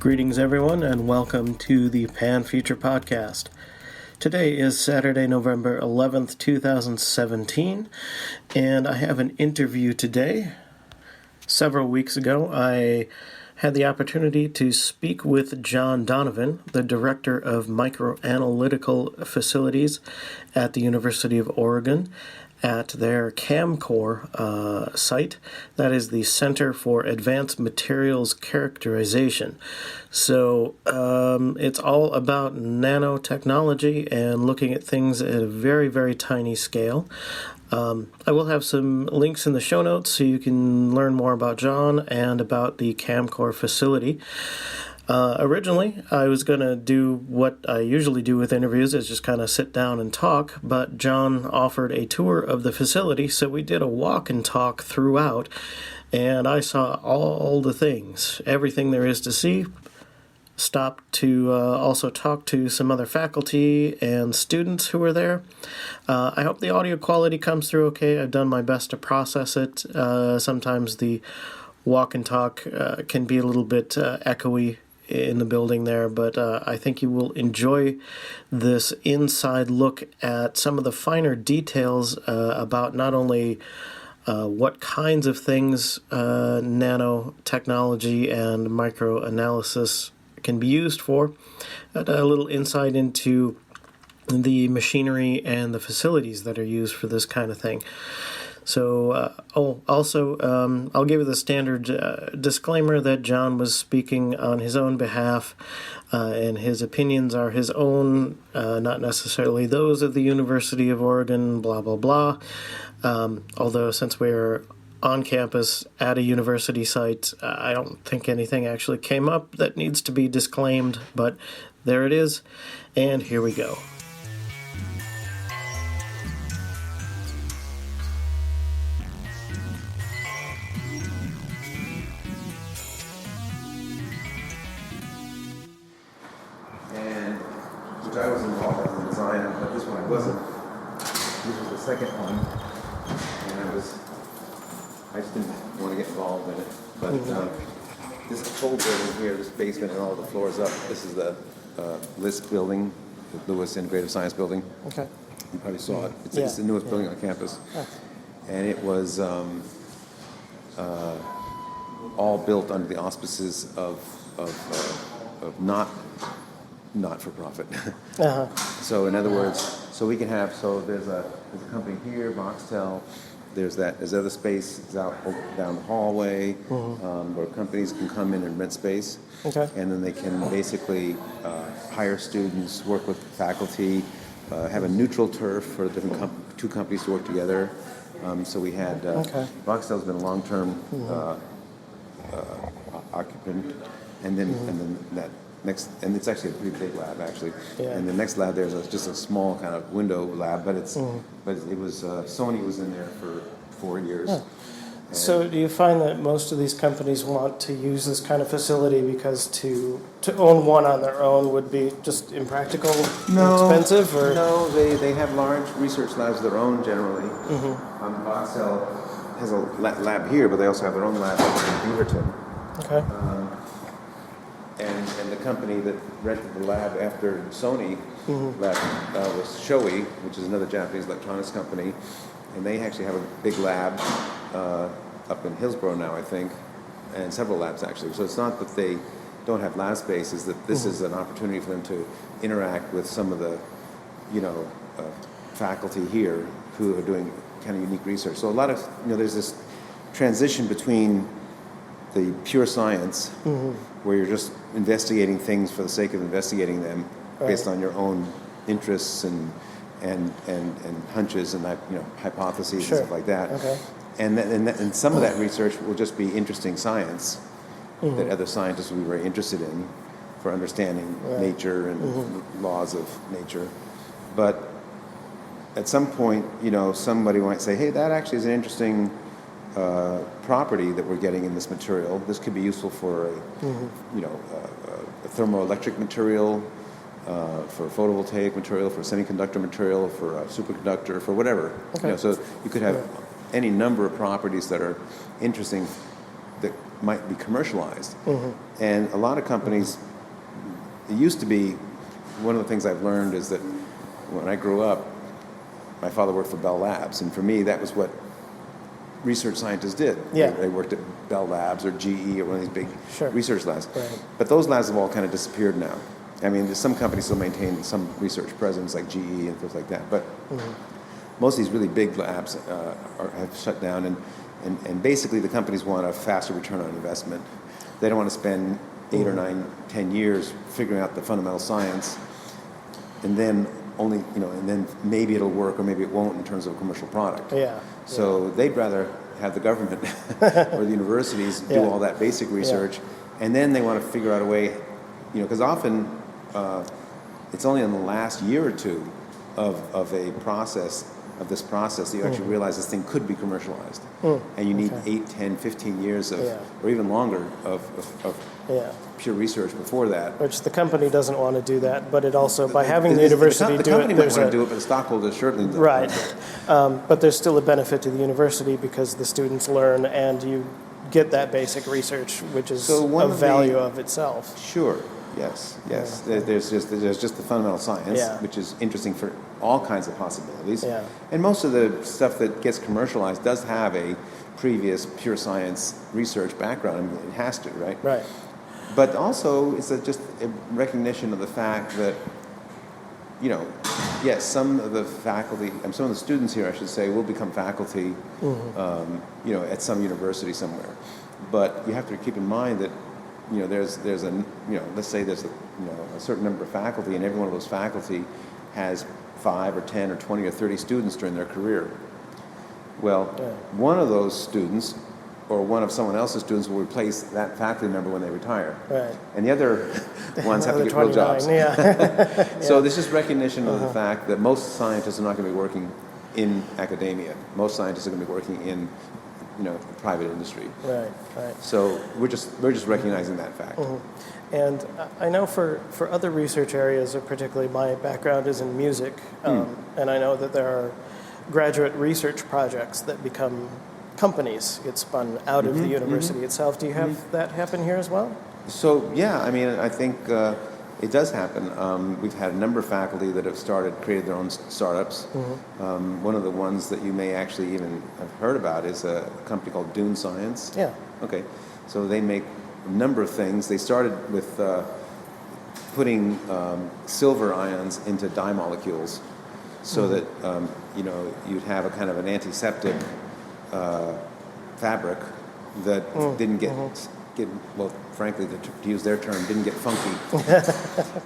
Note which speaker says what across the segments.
Speaker 1: Greetings, everyone, and welcome to the Pan Future Podcast. Today is Saturday, November 11th, 2017, and I have an interview today. Several weeks ago, I had the opportunity to speak with John Donovan, the Director of MicroAnalytical Facilities at the University of Oregon, at their CAMCOR site. That is the Center for Advanced Materials Characterization. So it's all about nanotechnology and looking at things at a very, very tiny scale. I will have some links in the show notes so you can learn more about John and about the CAMCOR facility. Originally, I was going to do what I usually do with interviews, is just kind of sit down and talk, but John offered a tour of the facility, so we did a walk and talk throughout, and I saw all the things, everything there is to see. Stopped to also talk to some other faculty and students who were there. I hope the audio quality comes through okay. I've done my best to process it. Sometimes the walk and talk can be a little bit echoey in the building there, but I think you will enjoy this inside look at some of the finer details about not only what kinds of things nanotechnology and microanalysis can be used for, but a little insight into the machinery and the facilities that are used for this kind of thing. So, I'll give you the standard disclaimer that John was speaking on his own behalf, and his opinions are his own, not necessarily those of the University of Oregon, blah, blah, blah. Although, since we're on campus at a university site, I don't think anything actually came up that needs to be disclaimed, but there it is, and here we go.
Speaker 2: I was involved in the design, but this one I wasn't. This was the second one, and I just didn't want to get involved in it. But this whole building here, this basement and all the floors up, this is the LISC building, the Lewis Integrative Science Building. Okay. You probably saw it. It's the newest building on campus. And it was all built under the auspices of not-for-profit. So in other words, there's a company here, Voxtel. There's other space out down the hallway where companies can come in and rent space, and then they can basically hire students, work with faculty, have a neutral turf for different two companies to work together. So we had Voxtel's been a long-term occupant, and then that. And it's actually a pretty big lab, actually. Yeah. And the next lab there's just a small kind of window lab, but it was Sony was in there for 4 years. Yeah.
Speaker 1: So do you find that most of these companies want to use this kind of facility because to own one on their own would be just impractical, expensive? Or?
Speaker 2: No, they have large research labs of their own generally. Voxel has a lab here, but they also have their own lab in Beaverton. Okay. And the company that rented the lab after Sony left was Shoei, which is another Japanese electronics company, and they actually have a big lab up in Hillsborough now, I think, and several labs actually. So it's not that they don't have lab space; is that this is an opportunity for them to interact with some of the, faculty here who are doing kind of unique research. So a lot of there's this transition between the pure science, where you're just investigating things for the sake of investigating them, based on your own interests and hunches and hypotheses and stuff like that. Okay. And some of that research will just be interesting science that other scientists will be very interested in for understanding nature and laws of nature. But at some point, somebody might say, "Hey, that actually is an interesting property that we're getting in this material. This could be useful for a thermoelectric material, for photovoltaic material, for semiconductor material, for a superconductor, for whatever." Okay. So you could have any number of properties that are interesting that might be commercialized. And a lot of companies, it used to be, one of the things I've learned is that when I grew up, my father worked for Bell Labs, and for me, that was what research scientists did.
Speaker 1: Yeah.
Speaker 2: They worked at Bell Labs or GE or one of these big
Speaker 1: Sure.
Speaker 2: research labs.
Speaker 1: Right.
Speaker 2: But those labs have all kind of disappeared now. I mean, there's some companies still maintain some research presence, like GE and things like that. But most of these really big labs have shut down, and basically the companies want a faster return on investment. They don't want to spend 8 or 9, 10 years figuring out the fundamental science, and then only, and then maybe it'll work or maybe it won't in terms of a commercial product.
Speaker 1: Yeah.
Speaker 2: So they'd rather have the government or the universities do all that basic research, and then they want to figure out a way, because often it's only in the last year or two of this process that you actually realize this thing could be commercialized. And you need 8, 10, 15 years of, or even longer of pure research before that.
Speaker 1: Which the company doesn't want to do that, but it also, by having the university
Speaker 2: the
Speaker 1: do
Speaker 2: company
Speaker 1: it,
Speaker 2: might
Speaker 1: there's
Speaker 2: want to do it, but the stockholders certainly don't.
Speaker 1: Right. But there's still a benefit to the university because the students learn and you get that basic research, which is of value of itself.
Speaker 2: Sure. Yes. There's just the fundamental science, which is interesting for all kinds of possibilities. Yeah. And most of the stuff that gets commercialized does have a previous pure science research background. I mean, it has to, right?
Speaker 1: Right.
Speaker 2: But also, it's just a recognition of the fact that, yes, some of the faculty, and some of the students here, I should say, will become faculty, at some university somewhere. But you have to keep in mind that, there's a, let's say there's a certain number of faculty, and every one of those faculty has 5 or 10 or 20 or 30 students during their career. Well, one of those students or one of someone else's students will replace that faculty member when they retire. Right. And the other ones have to get real jobs. So there's just recognition of the fact that most scientists are not going to be working in academia. Most scientists are going to be working in private industry. Right. So we're just recognizing that fact.
Speaker 1: And I know for other research areas, particularly my background is in music, and I know that there are graduate research projects that become companies, get spun out of the university itself. Do you have that happen here as well?
Speaker 2: So, yeah, I mean, I think it does happen. We've had a number of faculty that have created their own startups. One of the ones that you may actually even have heard about is a company called Dune Science. Yeah. Okay. So they make a number of things. They started with putting silver ions into dye molecules so that, you'd have a kind of an antiseptic fabric that didn't get, well, frankly, to use their term, didn't get funky.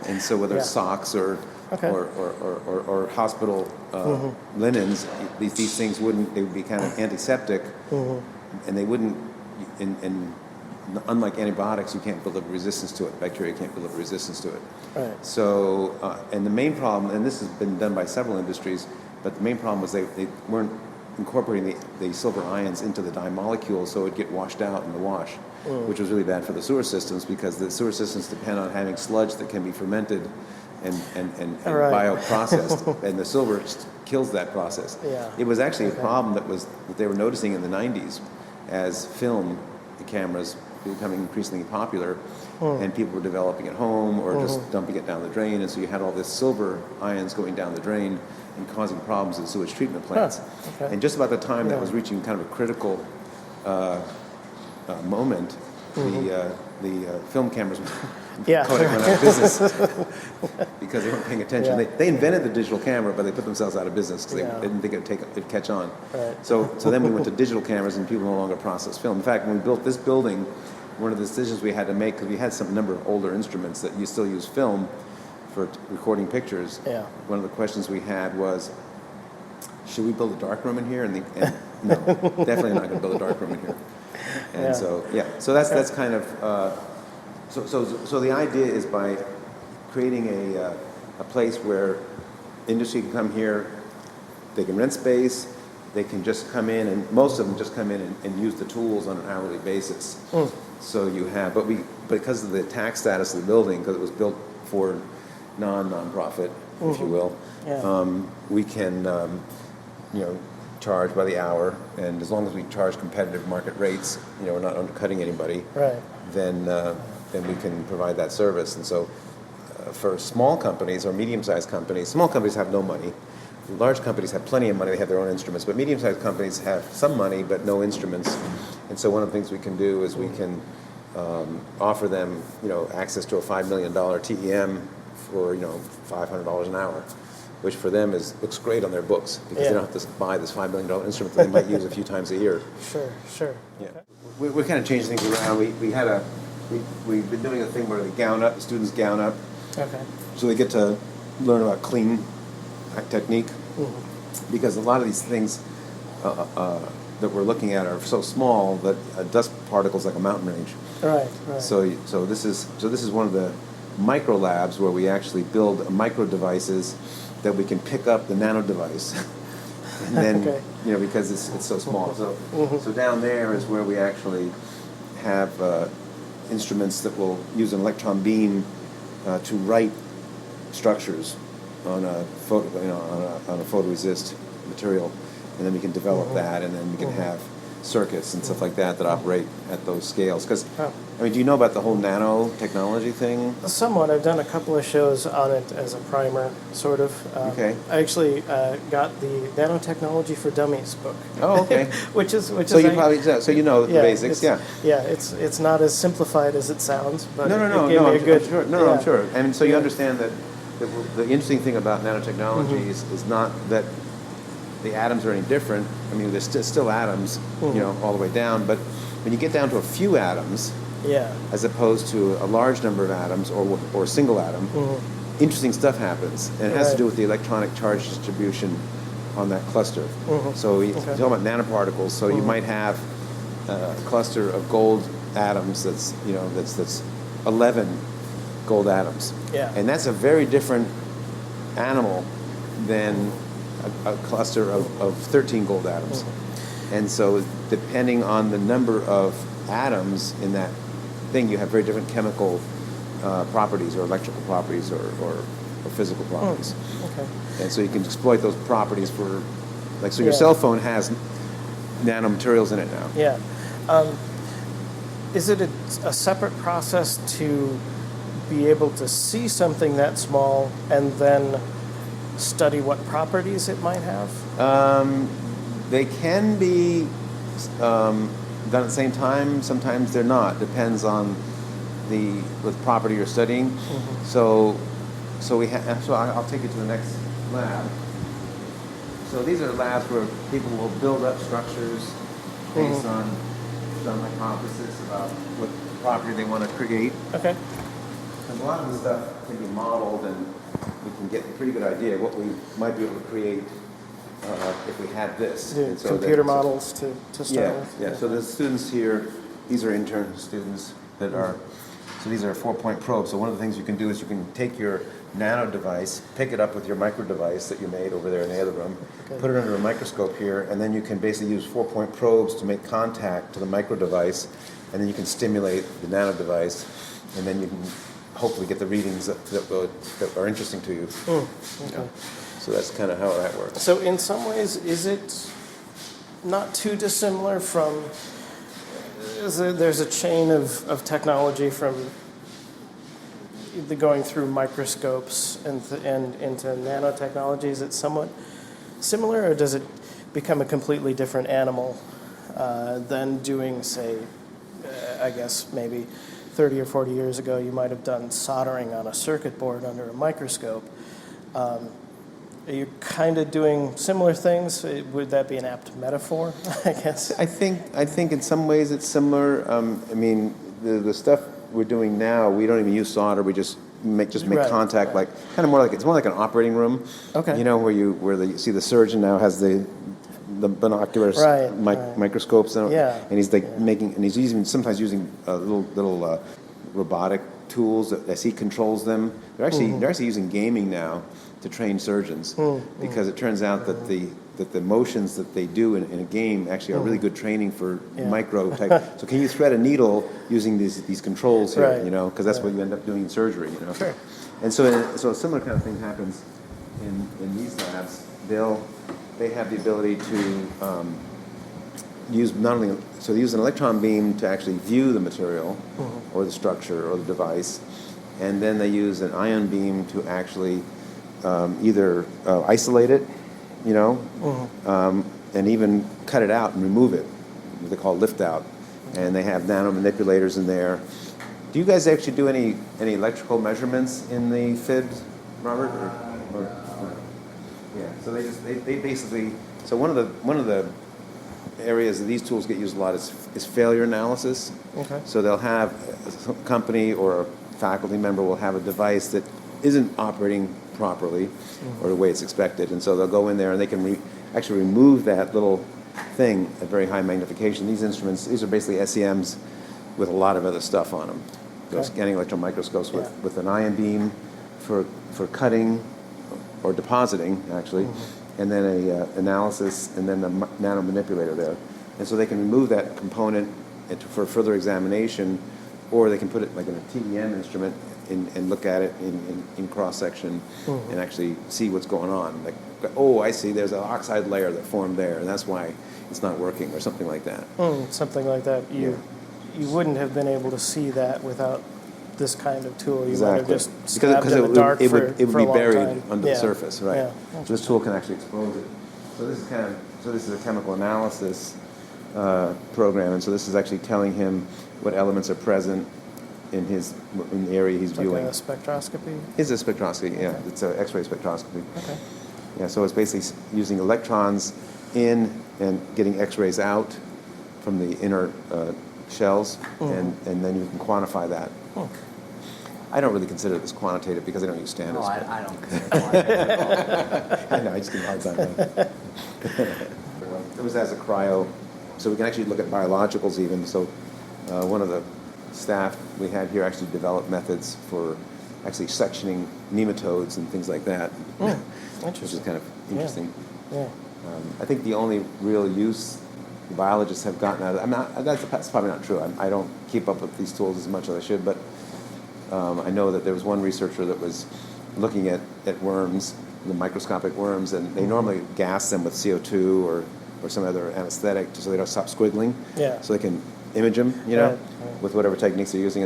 Speaker 2: And so whether it's socks or hospital linens, these things they would be kind of antiseptic, and they wouldn't, and unlike antibiotics, you can't build up resistance to it. Bacteria can't build up resistance to it. Right. So, and the main problem, and this has been done by several industries, but the main problem was they weren't incorporating the silver ions into the dye molecule, so it would get washed out in the wash, which was really bad for the sewer systems because the sewer systems depend on having sludge that can be fermented and bioprocessed, and the silver kills that process. Yeah. It was actually a problem that they were noticing in the 90s as film cameras becoming increasingly popular, and people were developing at home or just dumping it down the drain, and so you had all this silver ions going down the drain and causing problems in sewage treatment plants. And just about the time that was reaching kind of a critical moment, the film cameras Kodak went out of business because they weren't paying attention. They invented the digital camera, but they put themselves out of business because they didn't think it'd catch on. Right. So then we went to digital cameras, and people no longer process film. In fact, when we built this building, one of the decisions we had to make, because we had some number of older instruments that you still use film for recording pictures, one of the questions we had was, should we build a darkroom in here? And no, definitely not going to build a darkroom in here. And so that's kind of, so the idea is by creating a place where industry can come here, they can rent space, they can just come in, and most of them just come in and use the tools on an hourly basis. So you have, but because of the tax status of the building, because it was built for non-profit, if you will, we can, charge by the hour, and as long as we charge competitive market rates, we're not undercutting anybody.
Speaker 1: Right.
Speaker 2: Then we can provide that service. And so, for small companies or medium-sized companies, small companies have no money. Large companies have plenty of money; they have their own instruments. But medium-sized companies have some money but no instruments. And so, one of the things we can do is we can offer them, access to a $5 million TEM for $500 an hour, which for them looks great on their books because they don't have to buy this $5 million instrument that they might use a few times a year.
Speaker 1: Sure.
Speaker 2: Yeah, we're kind of changing things around. We've been doing a thing where the students gown up, so they get to learn about clean technique, because a lot of these things that we're looking at are so small that dust particles like a mountain range.
Speaker 1: Right.
Speaker 2: So this is one of the micro labs where we actually build micro devices that we can pick up the nano device, and then because it's so small. So down there is where we actually have instruments that will use an electron beam to write structures on a photoresist material, and then we can develop that, and then we can have circuits and stuff like that operate at those scales. Because, do you know about the whole nanotechnology thing?
Speaker 1: Somewhat. I've done a couple of shows on it as a primer, sort of.
Speaker 2: Okay.
Speaker 1: I actually got the Nanotechnology for Dummies book.
Speaker 2: Oh, okay.
Speaker 1: which is
Speaker 2: so you probably the basics.
Speaker 1: It's not as simplified as it sounds, but
Speaker 2: I'm sure. And so you understand that the interesting thing about nanotechnology is not that the atoms are any different. There's still atoms, all the way down. But when you get down to a few atoms, as opposed to a large number of atoms or a single atom, interesting stuff happens, and it has to do with the electronic charge distribution on that cluster. So you talk about nanoparticles. So you might have a cluster of gold atoms that's 11 gold atoms, and that's a very different animal than a cluster of 13 gold atoms. And so depending on the number of atoms in that thing, you have very different chemical properties or electrical properties or physical properties. And so you can exploit those properties for, your cell phone has nanomaterials in it now.
Speaker 1: Is it a separate process to be able to see something that small and then study what properties it might have?
Speaker 2: They can be done at the same time. Sometimes they're not. Depends on the property you're studying. So I'll take you to the next lab. So these are labs where people will build up structures based on some hypothesis about what property they want to create.
Speaker 1: Okay.
Speaker 2: And a lot of the stuff can be modeled, and we can get a pretty good idea of what we might be able to create if we had this.
Speaker 1: Computer models to start with.
Speaker 2: Yeah. So the students here, these are intern students that are. So these are 4-point probes. So one of the things you can do is you can take your nano device, pick it up with your micro device that you made over there in the other room, put it under a microscope here, and then you can basically use 4-point probes to make contact to the micro device, and then you can stimulate the nano device, and then you can hopefully get the readings that are interesting to you. So that's kind of how that works.
Speaker 1: So in some ways, is it not too dissimilar from... There's a chain of technology from going through microscopes and into nanotechnology. Is it somewhat similar, or does it become a completely different animal than doing, say, I guess maybe 30 or 40 years ago, you might have done soldering on a circuit board under a microscope. Are you kind of doing similar things? Would that be an apt metaphor, I guess?
Speaker 2: I think in some ways it's similar. The stuff we're doing now, we don't even use solder. We just make contact, like kind of more like it's more like an operating room.
Speaker 1: Okay.
Speaker 2: Where you see the surgeon now has the binoculars, microscopes, and he's he's sometimes using little robotic tools as he controls them. They're actually using gaming now to train surgeons, because it turns out that the motions that they do in a game actually are really good training for micro type. So can you thread a needle using these controls here? Because that's what you end up doing in surgery.
Speaker 1: Sure.
Speaker 2: And so a similar kind of thing happens in these labs. They'll they have the ability to use not only, so they use an electron beam to actually view the material or the structure or the device, and then they use an ion beam to actually either isolate it, and even cut it out and remove it, what they call lift out. And they have nano manipulators in there. Do you guys actually do any electrical measurements in the FID, Robert? Yeah. So they basically, so one of the areas that these tools get used a lot is failure analysis.
Speaker 1: Okay.
Speaker 2: So they'll have a company or a faculty member will have a device that isn't operating properly or the way it's expected, and so they'll go in there and they can actually remove that little thing at very high magnification. These instruments, these are basically SEMs with a lot of other stuff on them. Those scanning electron microscopes with an ion beam for cutting or depositing, actually, and then a analysis, and then a nano manipulator there. And so they can remove that component for further examination, or they can put it like in a TEM instrument and look at it in cross-section and actually see what's going on. Like, oh, I see, there's an oxide layer that formed there, and that's why it's not working, or something like that.
Speaker 1: Something like that. You wouldn't have been able to see that without this kind of tool. You would have just stabbed in the dark
Speaker 2: it
Speaker 1: for
Speaker 2: would
Speaker 1: a
Speaker 2: be
Speaker 1: long
Speaker 2: buried
Speaker 1: time.
Speaker 2: under the surface, right?
Speaker 1: Yeah.
Speaker 2: So this tool can actually expose it. So this is a chemical analysis program, and so this is actually telling him what elements are present in the area he's viewing.
Speaker 1: Like a spectroscopy?
Speaker 2: It's a spectroscopy, yeah. It's an X-ray spectroscopy.
Speaker 1: Okay.
Speaker 2: Yeah, so it's basically using electrons in and getting X-rays out from the inner shells, and then you can quantify that. I don't really consider this quantitative because I don't use standards.
Speaker 3: No, I don't consider it quantitative.
Speaker 2: I know, I just give a hard time. It was as a cryo, so we can actually look at biologicals even. So one of the staff we had here actually developed methods for actually sectioning nematodes and things like that, which is kind of interesting.
Speaker 1: Yeah.
Speaker 2: I think the only real use biologists have gotten out of it, that's probably not true. I don't keep up with these tools as much as I should, but I know that there was one researcher that was looking at worms, the microscopic worms, and they normally gas them with CO2 or some other anesthetic so they don't stop squiggling.
Speaker 1: Yeah.
Speaker 2: So they can image them, with whatever techniques they're using.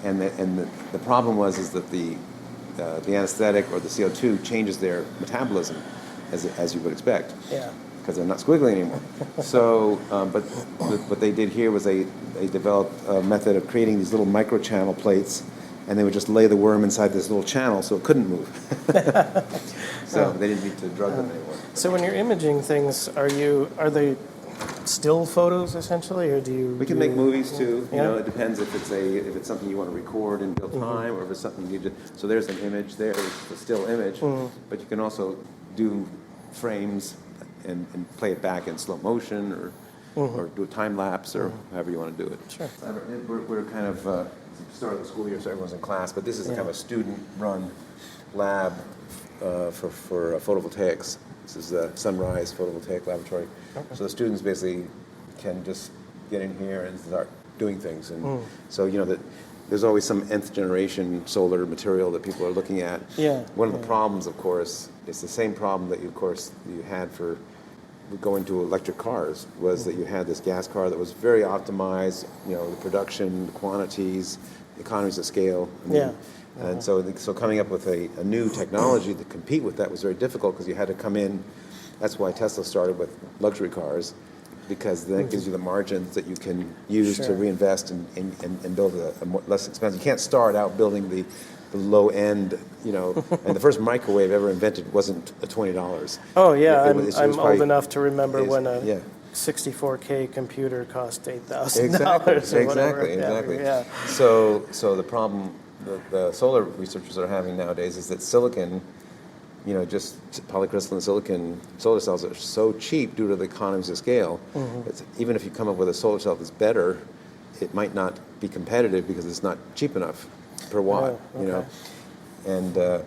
Speaker 2: And the problem is that the anesthetic or the CO2 changes their metabolism, as you would expect.
Speaker 1: Yeah.
Speaker 2: Because they're not squiggly anymore. So, but what they did here was they developed a method of creating these little microchannel plates, and they would just lay the worm inside this little channel so it couldn't move. So they didn't need to drug them anymore.
Speaker 1: So when you're imaging things, are they still photos essentially, or do you?
Speaker 2: We can make movies too.
Speaker 1: Yeah.
Speaker 2: It depends if it's something you want to record in real time, or if it's something you need to. So there's an image there, it's a still image, but you can also do frames and play it back in slow motion, or do a time lapse, or however you want to do it.
Speaker 1: Sure.
Speaker 2: We're kind of start of the school year, so everyone's in class, but this is kind of a student-run lab for photovoltaics. This is the Sunrise Photovoltaic Laboratory. Okay. So the students basically can just get in here and start doing things. And so, that there's always some nth generation solar material that people are looking at.
Speaker 1: Yeah.
Speaker 2: One of the problems, of course, is the same problem that you had for going to electric cars, was that you had this gas car that was very optimized, the production, the quantities, economies of scale. And so coming up with a new technology to compete with that was very difficult, because you had to come in. That's why Tesla started with luxury cars, because then it gives you the margins that you can use to reinvest and build a less expensive. You can't start out building the low end, and the first microwave ever invented wasn't $20.
Speaker 1: Oh yeah,
Speaker 2: it was
Speaker 1: I'm
Speaker 2: probably
Speaker 1: old enough to remember when a 64K computer cost $8,000.
Speaker 2: Exactly.
Speaker 1: Yeah.
Speaker 2: So the problem the solar researchers are having nowadays is that silicon, just polycrystalline silicon solar cells are so cheap due to the economies of scale. Even if you come up with a solar cell that's better, it might not be competitive because it's not cheap enough per watt. And so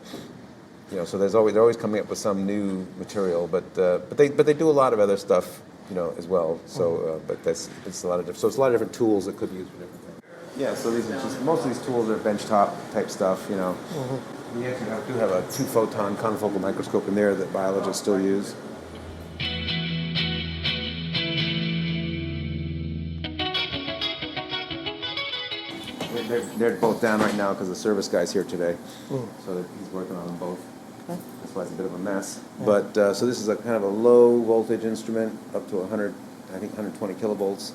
Speaker 2: they're always coming up with some new material, but they do a lot of other stuff, as well. So it's a lot of different tools that could be used for different things. Yeah, so most of these tools are benchtop type stuff. We actually do have a 2-photon confocal microscope in there that biologists still use. they're both down right now because the service guy's here today. So he's working on them both.
Speaker 1: Okay.
Speaker 2: That's why it's a bit of a mess. Yeah. But so this is a kind of a low voltage instrument up to 100, I think 120 kilovolts.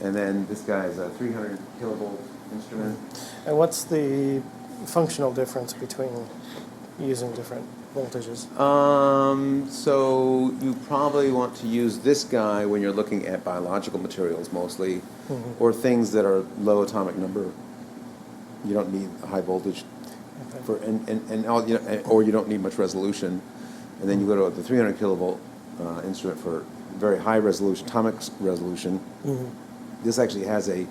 Speaker 2: And then this guy is a 300 kilovolt instrument.
Speaker 1: And what's the functional difference between using different voltages?
Speaker 2: So you probably want to use this guy when you're looking at biological materials mostly, or things that are low atomic number. You don't need a high voltage for, all, you know, or you don't need much resolution. And then you go to the 300 kilovolt instrument for very high resolution, atomic resolution. This actually has a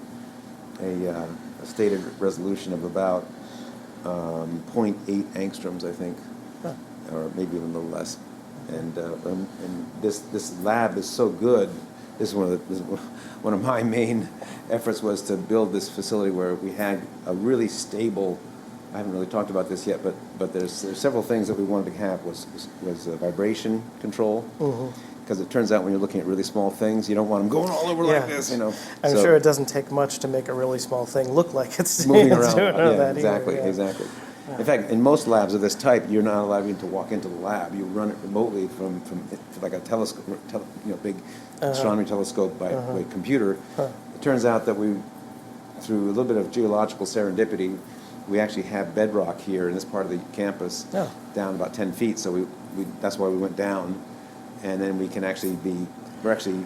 Speaker 2: stated resolution of about 0.8 angstroms, I think, or maybe even a little less. And this lab is so good. This is one of my main efforts was to build this facility where we had a really stable. I haven't really talked about this yet, but there's several things that we wanted to have was vibration control. Because it turns out when you're looking at really small things, you don't want them going all over like this, you know.
Speaker 1: I'm sure it doesn't take much to make a really small thing look like it's
Speaker 2: moving around.
Speaker 1: That
Speaker 2: Exactly. In fact, in most labs of this type, you're not allowed to walk into the lab. You run it remotely from like a telescope, big astronomy telescope by computer. It turns out that we, through a little bit of geological serendipity, we actually have bedrock here in this part of the campus down about 10 feet. So we that's why we went down. And then we can we're actually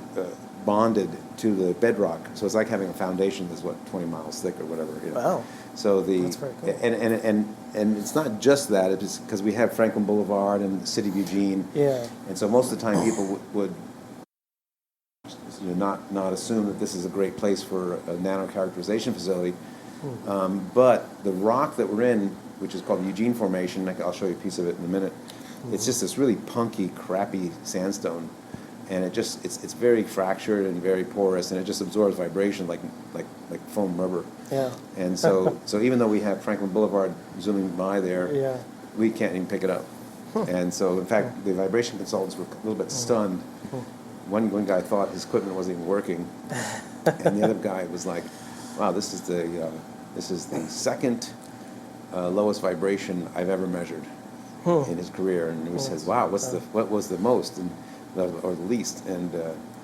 Speaker 2: bonded to the bedrock. So it's like having a foundation that's 20 miles thick or whatever. You know?
Speaker 1: Wow.
Speaker 2: So
Speaker 1: that's very cool.
Speaker 2: And it's not just that. It's because we have Franklin Boulevard and the city of Eugene.
Speaker 1: Yeah.
Speaker 2: And so most of the time people would not assume that this is a great place for a nano characterization facility. But the rock that we're in, which is called the Eugene Formation, I'll show you a piece of it in a minute. It's just this really punky, crappy sandstone, and it's very fractured and very porous, and it just absorbs vibration like foam rubber.
Speaker 1: Yeah.
Speaker 2: And so even though we have Franklin Boulevard zooming by there, we can't even pick it up. And so in fact, the vibration consultants were a little bit stunned. One guy thought his equipment wasn't even working, and the other guy was like, "Wow, this is the second lowest vibration I've ever measured." In his career, and he says, "Wow, what was the most or the least?" And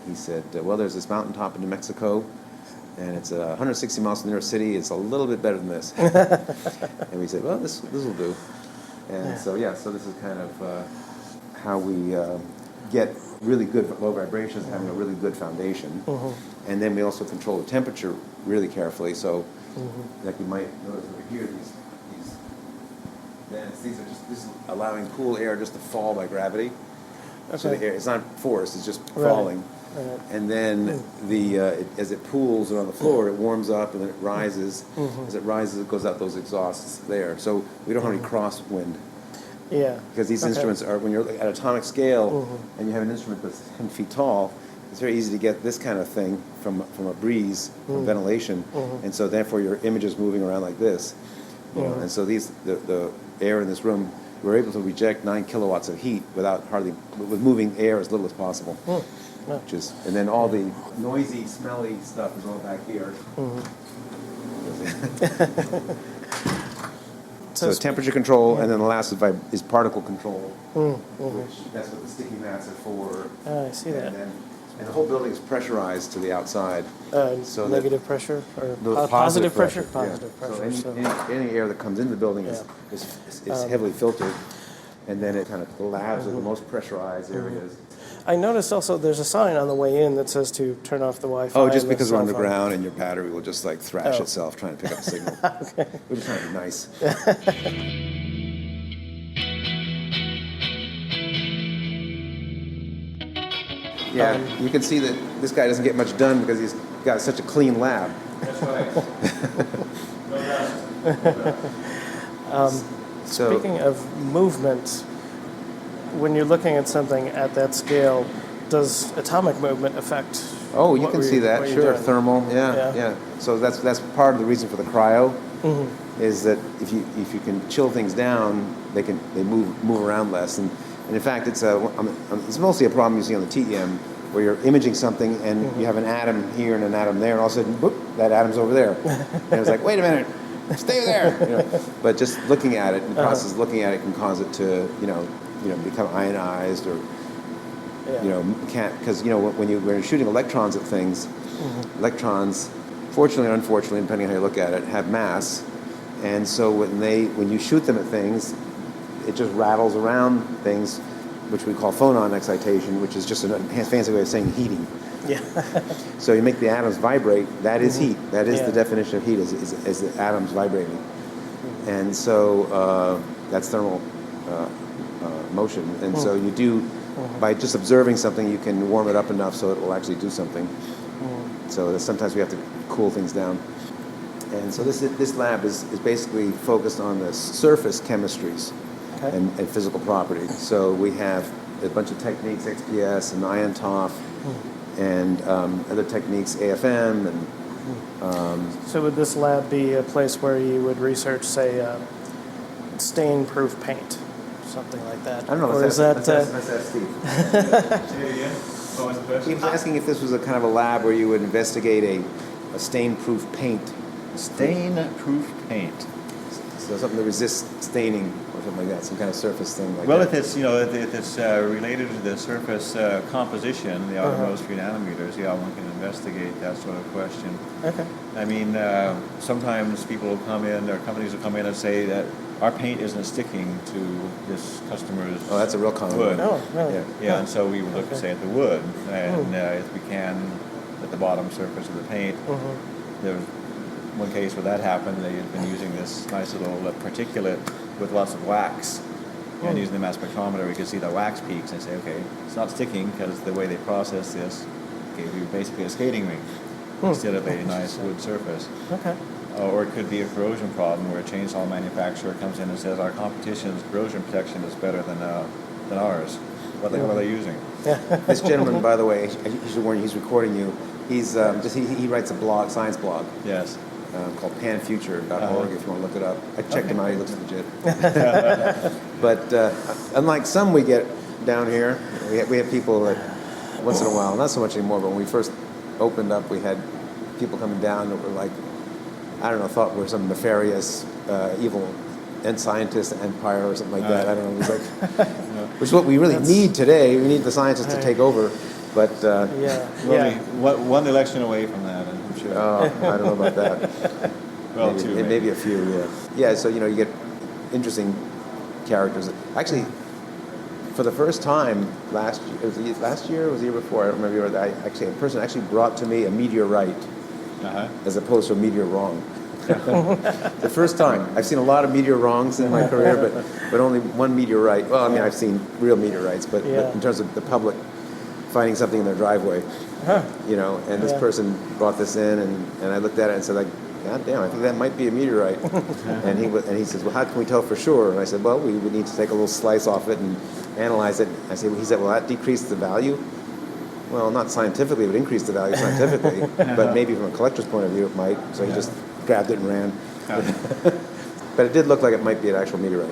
Speaker 2: he said, "Well, there's this mountaintop in New Mexico, and it's 160 miles from New York City. It's a little bit better than this." And we said, "Well, this will do." And so this is kind of how we get really good low vibrations, having a really good foundation, and then we also control the temperature really carefully. So, like you might notice over here, these vents. This is allowing cool air just to fall by gravity. Okay. So the air, it's not forced; it's just falling. Right. And then as it pools around the floor, it warms up and then it rises. As it rises, it goes out those exhausts there. So we don't have any crosswind.
Speaker 1: Yeah.
Speaker 2: Because these instruments are, when you're at atomic scale and you have an instrument that's 10 feet tall, it's very easy to get this kind of thing from a breeze, from ventilation, and so therefore your image is moving around like this. You know, and so the air in this room, we're able to reject 9 kilowatts of heat with moving air as little as possible. Which is, and then all the noisy, smelly stuff is all back here. So temperature control, and then the last is particle control, which that's what the sticky mats are for.
Speaker 1: I see that.
Speaker 2: And the whole building is pressurized to the outside.
Speaker 1: So negative pressure or positive pressure? Positive pressure.
Speaker 2: So any air that comes into the building is heavily filtered, and then it kind of collabs with the most pressurized areas.
Speaker 1: I noticed also there's a sign on the way in that says to turn off the Wi-Fi.
Speaker 2: Oh, just because we're underground and your battery will just like thrash itself trying to pick up the signal. Okay. We're just trying to be nice. Yeah, you can see that this guy doesn't get much done because he's got such a clean lab. That's right.
Speaker 1: Speaking of movement, when you're looking at something at that scale, does atomic movement affect?
Speaker 2: Oh, you can see that. Sure, thermal. Yeah. So that's part of the reason for the cryo, is that if you can chill things down, they move around less. And in fact, it's mostly a problem you see on the TEM where you're imaging something and you have an atom here and an atom there, and all of a sudden, boop, that atom's over there. And it's like, wait a minute, stay there. You know? But just looking at it, the process of looking at it can cause it to, become ionized or, can't, because, when you're shooting electrons at things, electrons, fortunately or unfortunately, depending on how you look at it, have mass. And so when you shoot them at things, it just rattles around things, which we call phonon excitation, which is just a fancy way of saying heating.
Speaker 1: Yeah.
Speaker 2: So you make the atoms vibrate. That is heat. That is the definition of heat, is the atoms vibrating. And so that's thermal motion. And so you do, by just observing something, you can warm it up enough so it will actually do something. So that sometimes we have to cool things down. And so this lab is basically focused on the surface chemistries and physical properties. So we have a bunch of techniques, XPS and ion TOF, and other techniques, AFM. And
Speaker 1: so would this lab be a place where you would research, say, stain-proof paint, something like that?
Speaker 2: I don't know.
Speaker 1: Or
Speaker 2: Let's ask Steve. He was asking if this was a kind of a lab where you would investigate a stain-proof paint.
Speaker 3: Stain-proof paint.
Speaker 2: So something that resists staining or something like that, some kind of surface thing like that.
Speaker 3: Well, if it's related to the surface composition, the outermost 3 nanometers, one can investigate that sort of question.
Speaker 1: Okay.
Speaker 3: I mean, sometimes people will come in, or companies will come in and say that our paint isn't sticking to this customer's
Speaker 2: Oh, that's a real common
Speaker 3: wood.
Speaker 2: one.
Speaker 1: Oh, really?
Speaker 3: Yeah, and so we would look, say, at the wood, and if we can, at the bottom surface of the paint, there's one case where that happened. They had been using this nice little particulate with lots of wax, and using the mass spectrometer, we could see the wax peaks and say, okay, it's not sticking because the way they process this gave you basically a skating rink instead of a nice wood surface.
Speaker 1: Okay.
Speaker 3: Or it could be a corrosion problem where a chainsaw manufacturer comes in and says our competition's corrosion protection is better than ours. What are they using?
Speaker 2: This gentleman, by the way, I should warn you, he's recording you. He's he writes a blog, science blog.
Speaker 3: Yes.
Speaker 2: Called panfuture.org if you want to look it up. I checked him out, he looks legit. But unlike some we get down here, we have people that once in a while, not so much anymore, but when we first opened up, we had people coming down that were like, I don't know, thought we were some nefarious, evil scientist empire or something like that. I don't know. It was like, which is what we really need today. We need the scientists to take over. But
Speaker 3: one election away from that, I'm sure.
Speaker 2: I don't know about that.
Speaker 3: Well,
Speaker 2: maybe a few. Yeah. So you get interesting characters. Actually, for the first time last year, it was last year or was the year before? I don't remember. A person actually brought to me a meteorite as opposed to a meteor wrong. The first time. I've seen a lot of meteor wrongs in my career, but only one meteorite. Well, I mean, I've seen real meteorites, but in terms of the public finding something in their driveway, and this person brought this in, and I looked at it and said, like, God damn, I think that might be a meteorite. and he says, well, how can we tell for sure? And I said, well, we would need to take a little slice off it and analyze it. He said, well, that decreased the value? Well, not scientifically, it would increase the value scientifically, but maybe from a collector's point of view it might, so he just grabbed it and ran. But it did look like it might be an actual meteorite.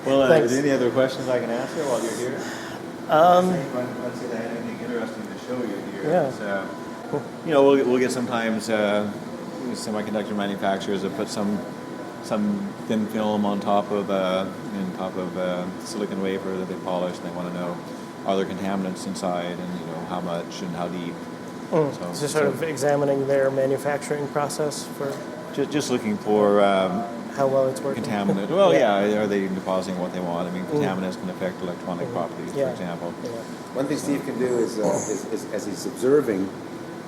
Speaker 3: Well, are there any other questions I can answer while you're here? Let's see if I have anything interesting to show you here.
Speaker 1: Yeah.
Speaker 3: We'll get sometimes semiconductor manufacturers that put some thin film on top of silicon wafer that they polish, and they want to know are there contaminants inside, and how much and how deep.
Speaker 1: So sort of examining their manufacturing process for
Speaker 3: just looking for
Speaker 1: how well it's working.
Speaker 3: Contaminant. Well, are they depositing what they want? I mean, contaminants can affect electronic properties, for example.
Speaker 1: Yeah.
Speaker 2: One thing Steve can do is as he's observing,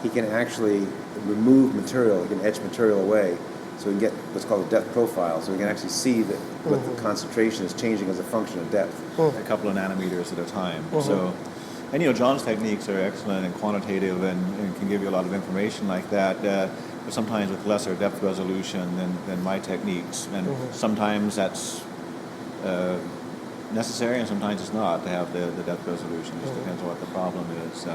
Speaker 2: he can actually remove material. He can etch material away, so we can get what's called a depth profile. So we can actually see that what the concentration is changing as a function of depth.
Speaker 3: A couple of nanometers at a time. So, and John's techniques are excellent and quantitative and can give you a lot of information like that. But sometimes with lesser depth resolution than my techniques, and sometimes that's necessary, and sometimes it's not to have the depth resolution. It just depends on what the problem is.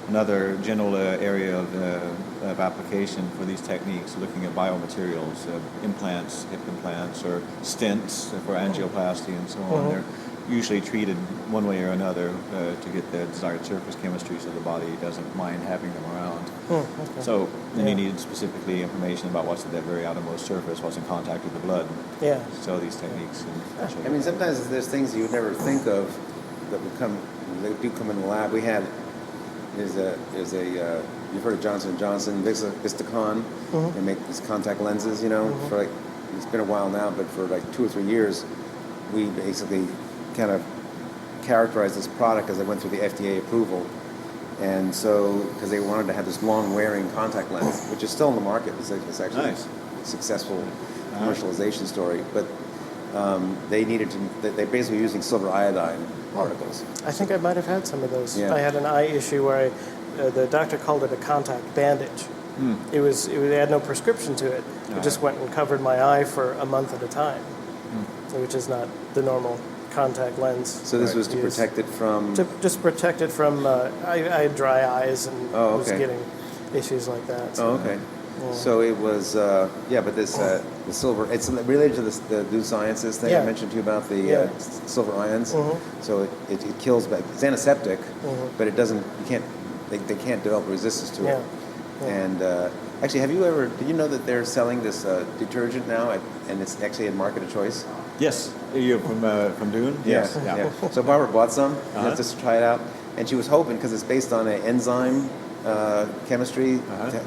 Speaker 3: Another general area of application for these techniques, looking at biomaterials, implants, hip implants, or stents for angioplasty and so on. They're usually treated one way or another to get the desired surface chemistry, so the body doesn't mind having them around.
Speaker 1: Okay.
Speaker 3: So then you need specifically information about what's at that very outermost surface, what's in contact with the blood.
Speaker 1: Yeah.
Speaker 3: So these techniques.
Speaker 2: I mean, sometimes there's things you would never think of that would come. They do come in the lab. We had there's a you've heard of Johnson & Johnson, Visticon. They make these contact lenses, for like, it's been a while now, but for like 2 or 3 years, we basically kind of characterized this product as it went through the FDA approval. And so, because they wanted to have this long-wearing contact lens, which is still in the market. It's actually
Speaker 3: nice.
Speaker 2: A successful commercialization story. But they needed to, they're basically using silver iodine particles.
Speaker 1: I think I might have had some of those.
Speaker 2: Yeah.
Speaker 1: I had an eye issue where the doctor called it a contact bandage. They had no prescription to it. It just went and covered my eye for a month at a time, which is not the normal contact lens.
Speaker 2: So this was to protect it from...
Speaker 1: Just protect it from... I had dry eyes and was getting issues like that. So.
Speaker 2: okay. So it was, but this, the silver, it's related to the new sciences thing I mentioned to you about the silver ions. So it kills, it's antiseptic, but it doesn't, they can't develop resistance to it. And actually, did you know that they're selling this detergent now, and it's actually a market of choice?
Speaker 3: Yes. You're from Dune? Yes.
Speaker 2: Yeah. So Barbara bought some, just to try it out, and she was hoping, because it's based on an enzyme chemistry, to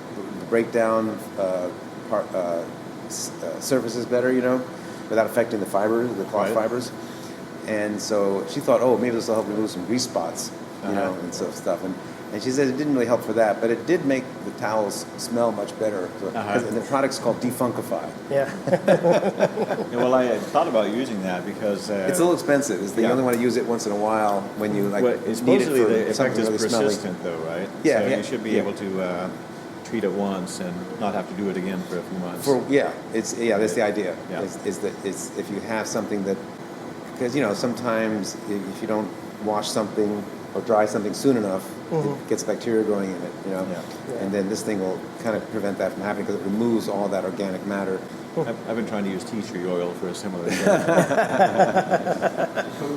Speaker 2: break down surfaces better, without affecting the fibers, the cloth fibers. And so she thought, maybe this will help remove some grease spots, and stuff. And she said it didn't really help for that, but it did make the towels smell much better. And the product's called Defunkify.
Speaker 1: Yeah.
Speaker 3: Well, I had thought about using that because...
Speaker 2: it's a little expensive. You only want to use it once in a while when you need it
Speaker 3: supposedly
Speaker 2: for
Speaker 3: the effect
Speaker 2: something
Speaker 3: is
Speaker 2: really
Speaker 3: persistent,
Speaker 2: smelly.
Speaker 3: though, right?
Speaker 2: Yeah.
Speaker 3: So you should be able to treat it once and not have to do it again for a few months.
Speaker 2: That's the idea.
Speaker 3: Yeah.
Speaker 2: Is that if you have something that... Because, sometimes if you don't wash something or dry something soon enough, it gets bacteria growing in it, and then this thing will kind of prevent that from happening because it removes all that organic matter.
Speaker 3: I've been trying to use tea tree oil for a similar thing.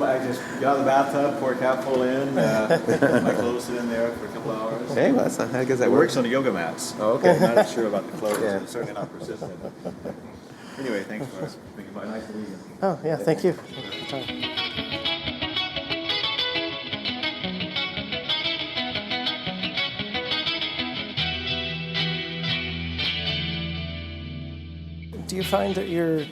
Speaker 3: I just get out of the bathtub, pour a capful in, put my clothes in there for a couple hours.
Speaker 2: Hey, well, I guess that
Speaker 3: It works on the yoga mats.
Speaker 2: Oh, okay.
Speaker 3: I'm not sure about the clothes. It's certainly not persistent. Anyway, thanks for thinking about it. Nice to meet you.
Speaker 1: Oh, yeah, thank you. Thanks for your time. Do you find that you're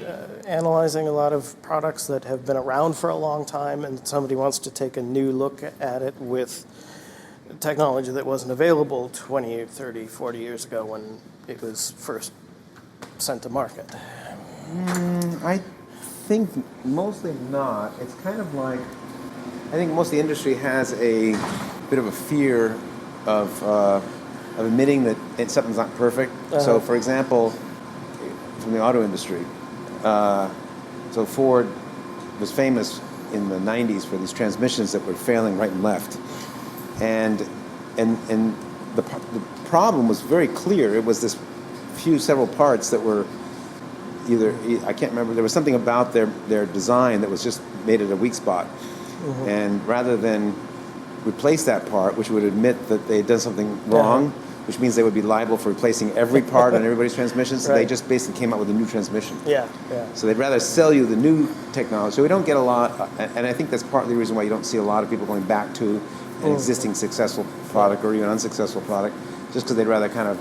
Speaker 1: analyzing a lot of products that have been around for a long time and somebody wants to take a new look at it with technology that wasn't available 20, 30, 40 years ago when it was first sent to market?
Speaker 2: I think mostly not. It's kind of like, I think most of the industry has a bit of a fear of admitting that something's not perfect. So, for example, from the auto industry, so Ford was famous in the 90s for these transmissions that were failing right and left. And the problem was very clear. It was this several parts that were I can't remember, there was something about their design that was just made it a weak spot. And rather than replace that part, which would admit that they had done something wrong, which means they would be liable for replacing every part on everybody's transmission, so they just basically came out with a new transmission. So they'd rather sell you the new technology. So we don't get a lot, and I think that's partly the reason why you don't see a lot of people going back to an existing successful product or even unsuccessful product, just because they'd rather kind of...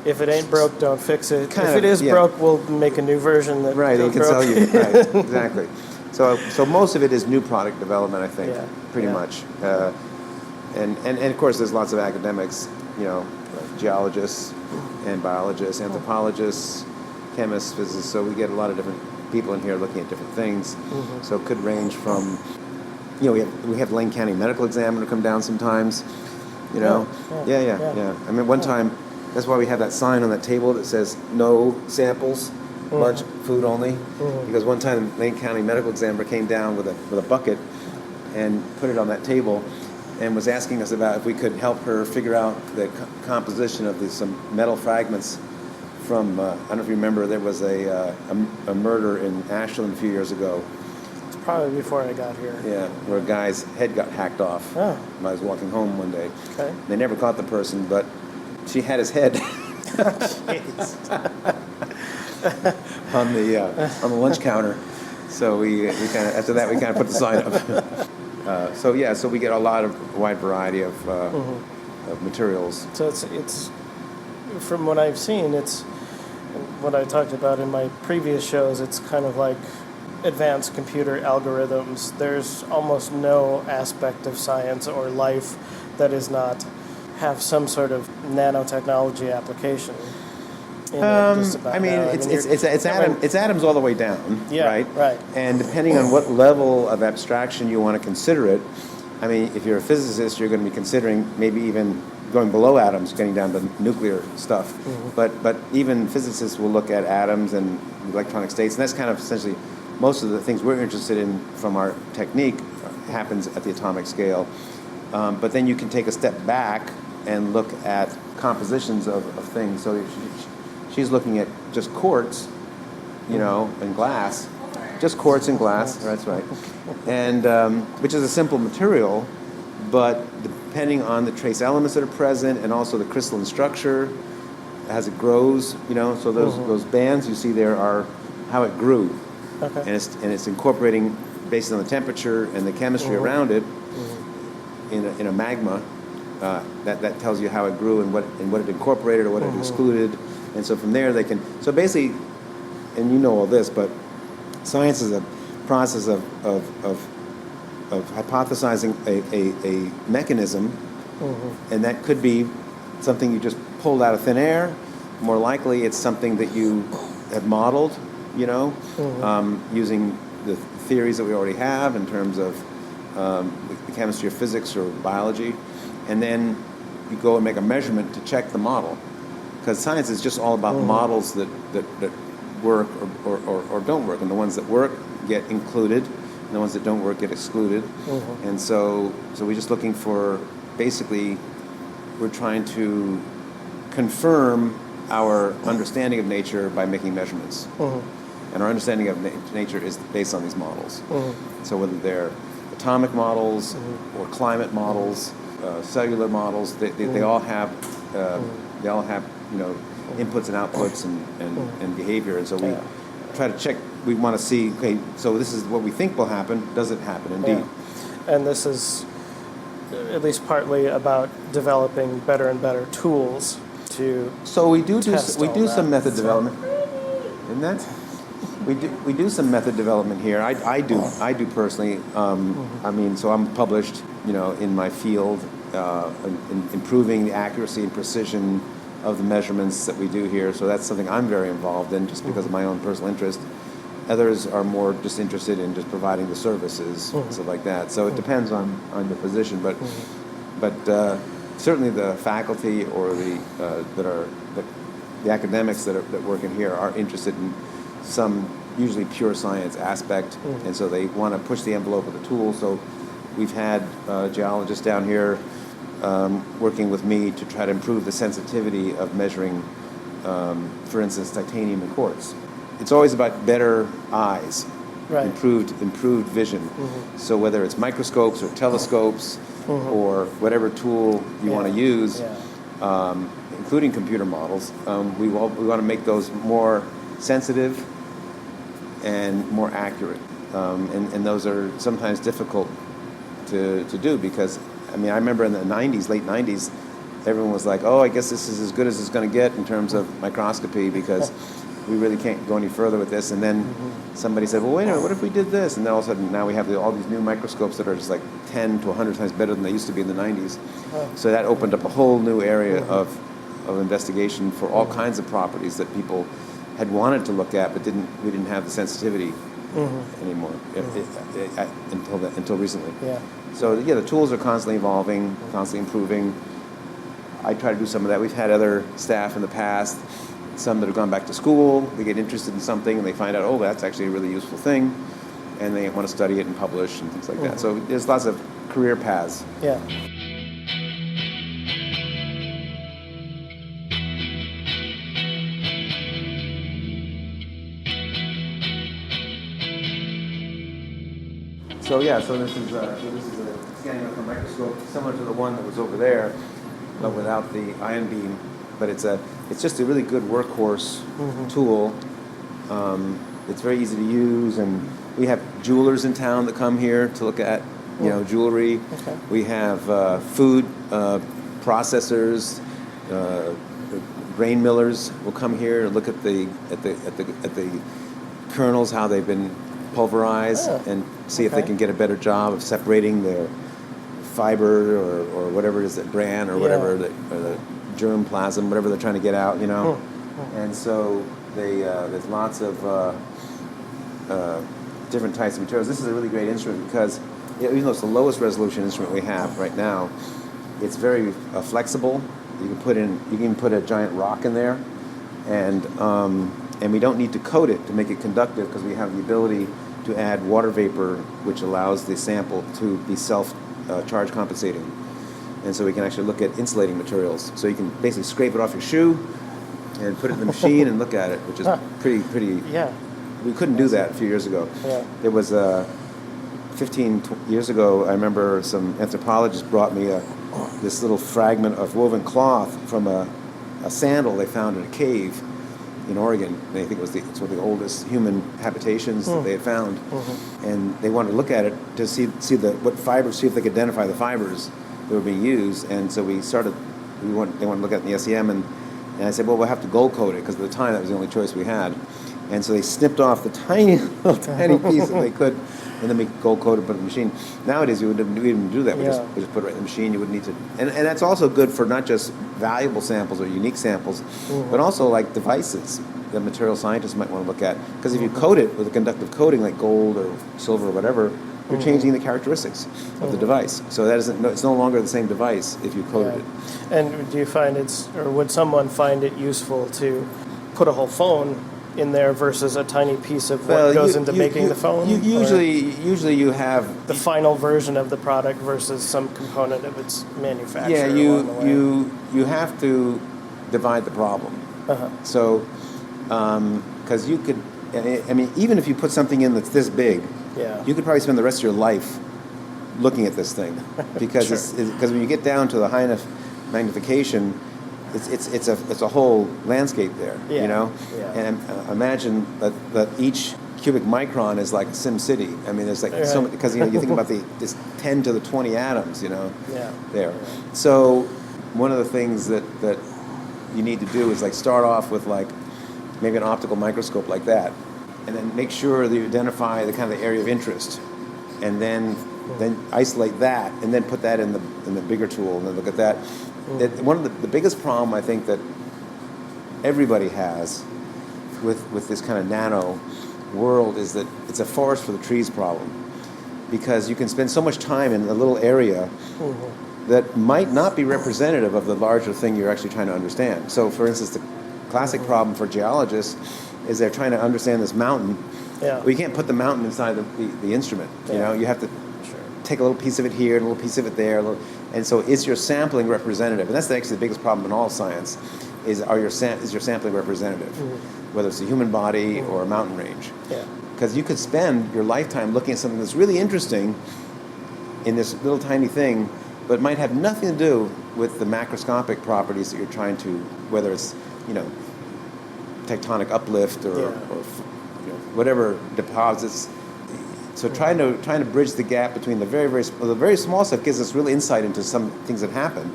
Speaker 1: If it ain't broke, don't fix it. If it is broke, we'll make a new version that
Speaker 2: they can sell you. Right, exactly. So most of it is new product development, I think, pretty much. And of course, there's lots of academics, geologists and biologists, anthropologists, chemists, physicists. So we get a lot of different people in here looking at different things. So it could range from, we have Lane County Medical Examiner come down sometimes. I mean, one time. That's why we have that sign on that table that says no samples, lunch, food only. Because one time the Lane County Medical Examiner came down with a bucket and put it on that table and was asking us about if we could help her figure out the composition of some metal fragments from, I don't know if you remember, there was a murder in Ashland a few years ago
Speaker 1: Probably before I got here.
Speaker 2: Yeah, where a guy's head got hacked off.
Speaker 1: Oh.
Speaker 2: When I was walking home one day.
Speaker 1: Okay.
Speaker 2: They never caught the person, but she had his head on the lunch counter. So we kind of, after that, we kind of put the sign up. So we get a wide variety of materials.
Speaker 1: So it's from what I've seen, it's what I talked about in my previous shows. It's kind of like advanced computer algorithms. There's almost no aspect of science or life that is not have some sort of nanotechnology application.
Speaker 2: I mean, it's atoms all the way down,
Speaker 1: yeah,
Speaker 2: right?
Speaker 1: Right.
Speaker 2: And depending on what level of abstraction you want to consider it, I mean, if you're a physicist, you're going to be considering maybe even going below atoms, getting down to nuclear stuff. Mm-hmm. But even physicists will look at atoms and electronic states, and that's kind of essentially most of the things we're interested in from our technique happens at the atomic scale. But then you can take a step back and look at compositions of things. So she's looking at just quartz, and glass. Just quartz and glass, that's right. And which is a simple material, but depending on the trace elements that are present and also the crystalline structure as it grows, so those bands you see there are how it grew. Okay. And it's incorporating based on the temperature and the chemistry around it in a magma. That tells you how it grew and what it incorporated or what it excluded. And so from there they can, so basically, and you know all this, but science is a process of hypothesizing a mechanism, and that could be something you just pulled out of thin air. More likely it's something that you have modeled, using the theories that we already have in terms of the chemistry or physics or biology, and then you go and make a measurement to check the model. Because science is just all about models that work or don't work, and the ones that work get included, and the ones that don't work get excluded. And so we're just looking for, basically, we're trying to confirm our understanding of nature by making measurements. And our understanding of nature is based on these models. So whether they're atomic models or climate models, cellular models, they all have inputs and outputs and behavior. And so we try to check. We want to see, okay, so this is what we think will happen. Does it happen indeed?
Speaker 1: Yeah. And this is at least partly about developing better and better tools to.
Speaker 2: So we do some method development. Isn't that? We do some method development here. I do personally. I mean, so I'm published, in my field, in improving the accuracy and precision of the measurements that we do here. So that's something I'm very involved in, just because of my own personal interest. Others are more just interested in just providing the services, stuff like that. So it depends on the position, but certainly the faculty or the academics that work in here are interested in some usually pure science aspect, and so they want to push the envelope of the tool. So we've had geologists down here working with me to try to improve the sensitivity of measuring, for instance, titanium and quartz. It's always about better eyes, right. improved vision. So whether it's microscopes or telescopes or whatever tool you want to use, including computer models, we want to make those more sensitive and more accurate. And those are sometimes difficult to do because, I mean, I remember in the 90s, late 90s, everyone was like, oh, I guess this is as good as it's going to get in terms of microscopy because we really can't go any further with this. And then somebody said, well, wait a minute, what if we did this? And then all of a sudden now we have all these new microscopes that are just like 10 to 100 times better than they used to be in the 90s. So that opened up a whole new area of investigation for all kinds of properties that people had wanted to look at, but we didn't have the sensitivity anymore until recently. Yeah. So the tools are constantly evolving, constantly improving. I try to do some of that. We've had other staff in the past, some that have gone back to school. They get interested in something and they find out, oh, that's actually a really useful thing, and they want to study it and publish and things like that. So there's lots of career paths.
Speaker 1: Yeah.
Speaker 2: So this is a scanning with a microscope similar to the one that was over there, but without the ion beam. But it's just a really good workhorse tool. It's very easy to use, and we have jewelers in town that come here to look at jewelry.
Speaker 1: Okay.
Speaker 2: We have food processors, grain millers will come here and look at the kernels, how they've been pulverized, and see if they can get a better job of separating their fiber or whatever it is, that bran or whatever, the germ plasm, whatever they're trying to get out, And so there's lots of different types of materials. This is a really great instrument because even though it's the lowest resolution instrument we have right now, it's very flexible. You can put a giant rock in there, and we don't need to coat it to make it conductive because we have the ability to add water vapor, which allows the sample to be self-charge compensating. And so we can actually look at insulating materials. So you can basically scrape it off your shoe and put it in the machine and look at it, which is pretty.
Speaker 1: Yeah.
Speaker 2: We couldn't do that a few years ago.
Speaker 1: Yeah.
Speaker 2: There was 15 years ago, I remember some anthropologists brought me this little fragment of woven cloth from a sandal they found in a cave in Oregon. And I think it's one of the oldest human habitations that they had found. And they wanted to look at it to see what fibers, see if they could identify the fibers that were being used. And so they wanted to look at it in the SEM, and I said, well, we'll have to gold coat it, because at the time that was the only choice we had. And so they snipped off the tiny piece that they could, and then we gold coated, put it in the machine. Nowadays, we wouldn't do that. We just put it right in the machine. You wouldn't need to, and that's also good for not just valuable samples or unique samples, but also like devices that material scientists might want to look at. Because if you coat it with a conductive coating like gold or silver or whatever, you're changing the characteristics of the device. So it's no longer the same device if you coated it.
Speaker 1: And do you find would someone find it useful to put a whole phone in there versus a tiny piece of what goes into making the phone?
Speaker 2: Usually you have
Speaker 1: the final version of the product versus some component of its manufacture.
Speaker 2: Yeah, you have to divide the problem. So, because you could, even if you put something in that's this big, you could probably spend the rest of your life looking at this thing, because because when you get down to the high enough magnification, it's a whole landscape there, And imagine that each cubic micron is like a Sim City. I mean, there's like so many, because you think about this 10 to the 20 atoms, there. So one of the things that you need to do is like start off with like maybe an optical microscope like that, and then make sure that you identify the kind of area of interest, and then isolate that, and then put that in the bigger tool, and then look at that. One of the biggest problem I think that everybody has with this kind of nano world is that it's a forest for the trees problem, because you can spend so much time in a little area that might not be representative of the larger thing you're actually trying to understand. So, for instance, the classic problem for geologists is they're trying to understand this mountain. Well, you can't put the mountain inside the instrument. You have to take a little piece of it here and a little piece of it there. And so is your sampling representative? And that's actually the biggest problem in all science, is your sampling representative, whether it's a human body or a mountain range. Because you could spend your lifetime looking at something that's really interesting in this little tiny thing, but it might have nothing to do with the macroscopic properties that you're trying to, whether it's, tectonic uplift or whatever deposits. So trying to bridge the gap between the very small stuff gives us real insight into some things that happen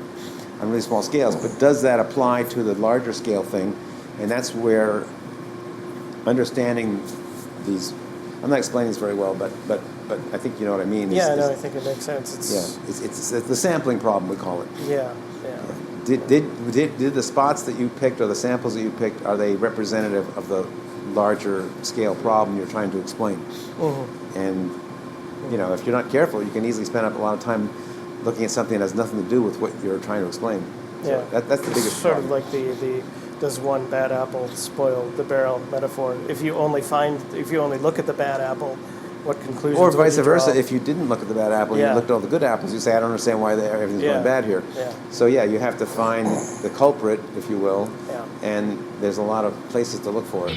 Speaker 2: on really small scales, but does that apply to the larger scale thing? And that's where understanding these, I'm not explaining this very well, but I think you know what I mean.
Speaker 1: I think it makes sense.
Speaker 2: It's the sampling problem, we call it. Did the spots that you picked or the samples that you picked, are they representative of the larger scale problem you're trying to explain? And if you're not careful, you can easily spend up a lot of time looking at something that has nothing to do with what you're trying to explain. So that's the biggest
Speaker 1: sort
Speaker 2: problem.
Speaker 1: Of like the does one bad apple spoil the barrel metaphor? If you only look at the bad apple, what conclusions?
Speaker 2: Or vice
Speaker 1: would you
Speaker 2: versa,
Speaker 1: draw?
Speaker 2: if you didn't look at the bad apple, you looked at all the good apples, you say, I don't understand why everything's going bad here. So you have to find the culprit, if you will, and there's a lot of places to look for it.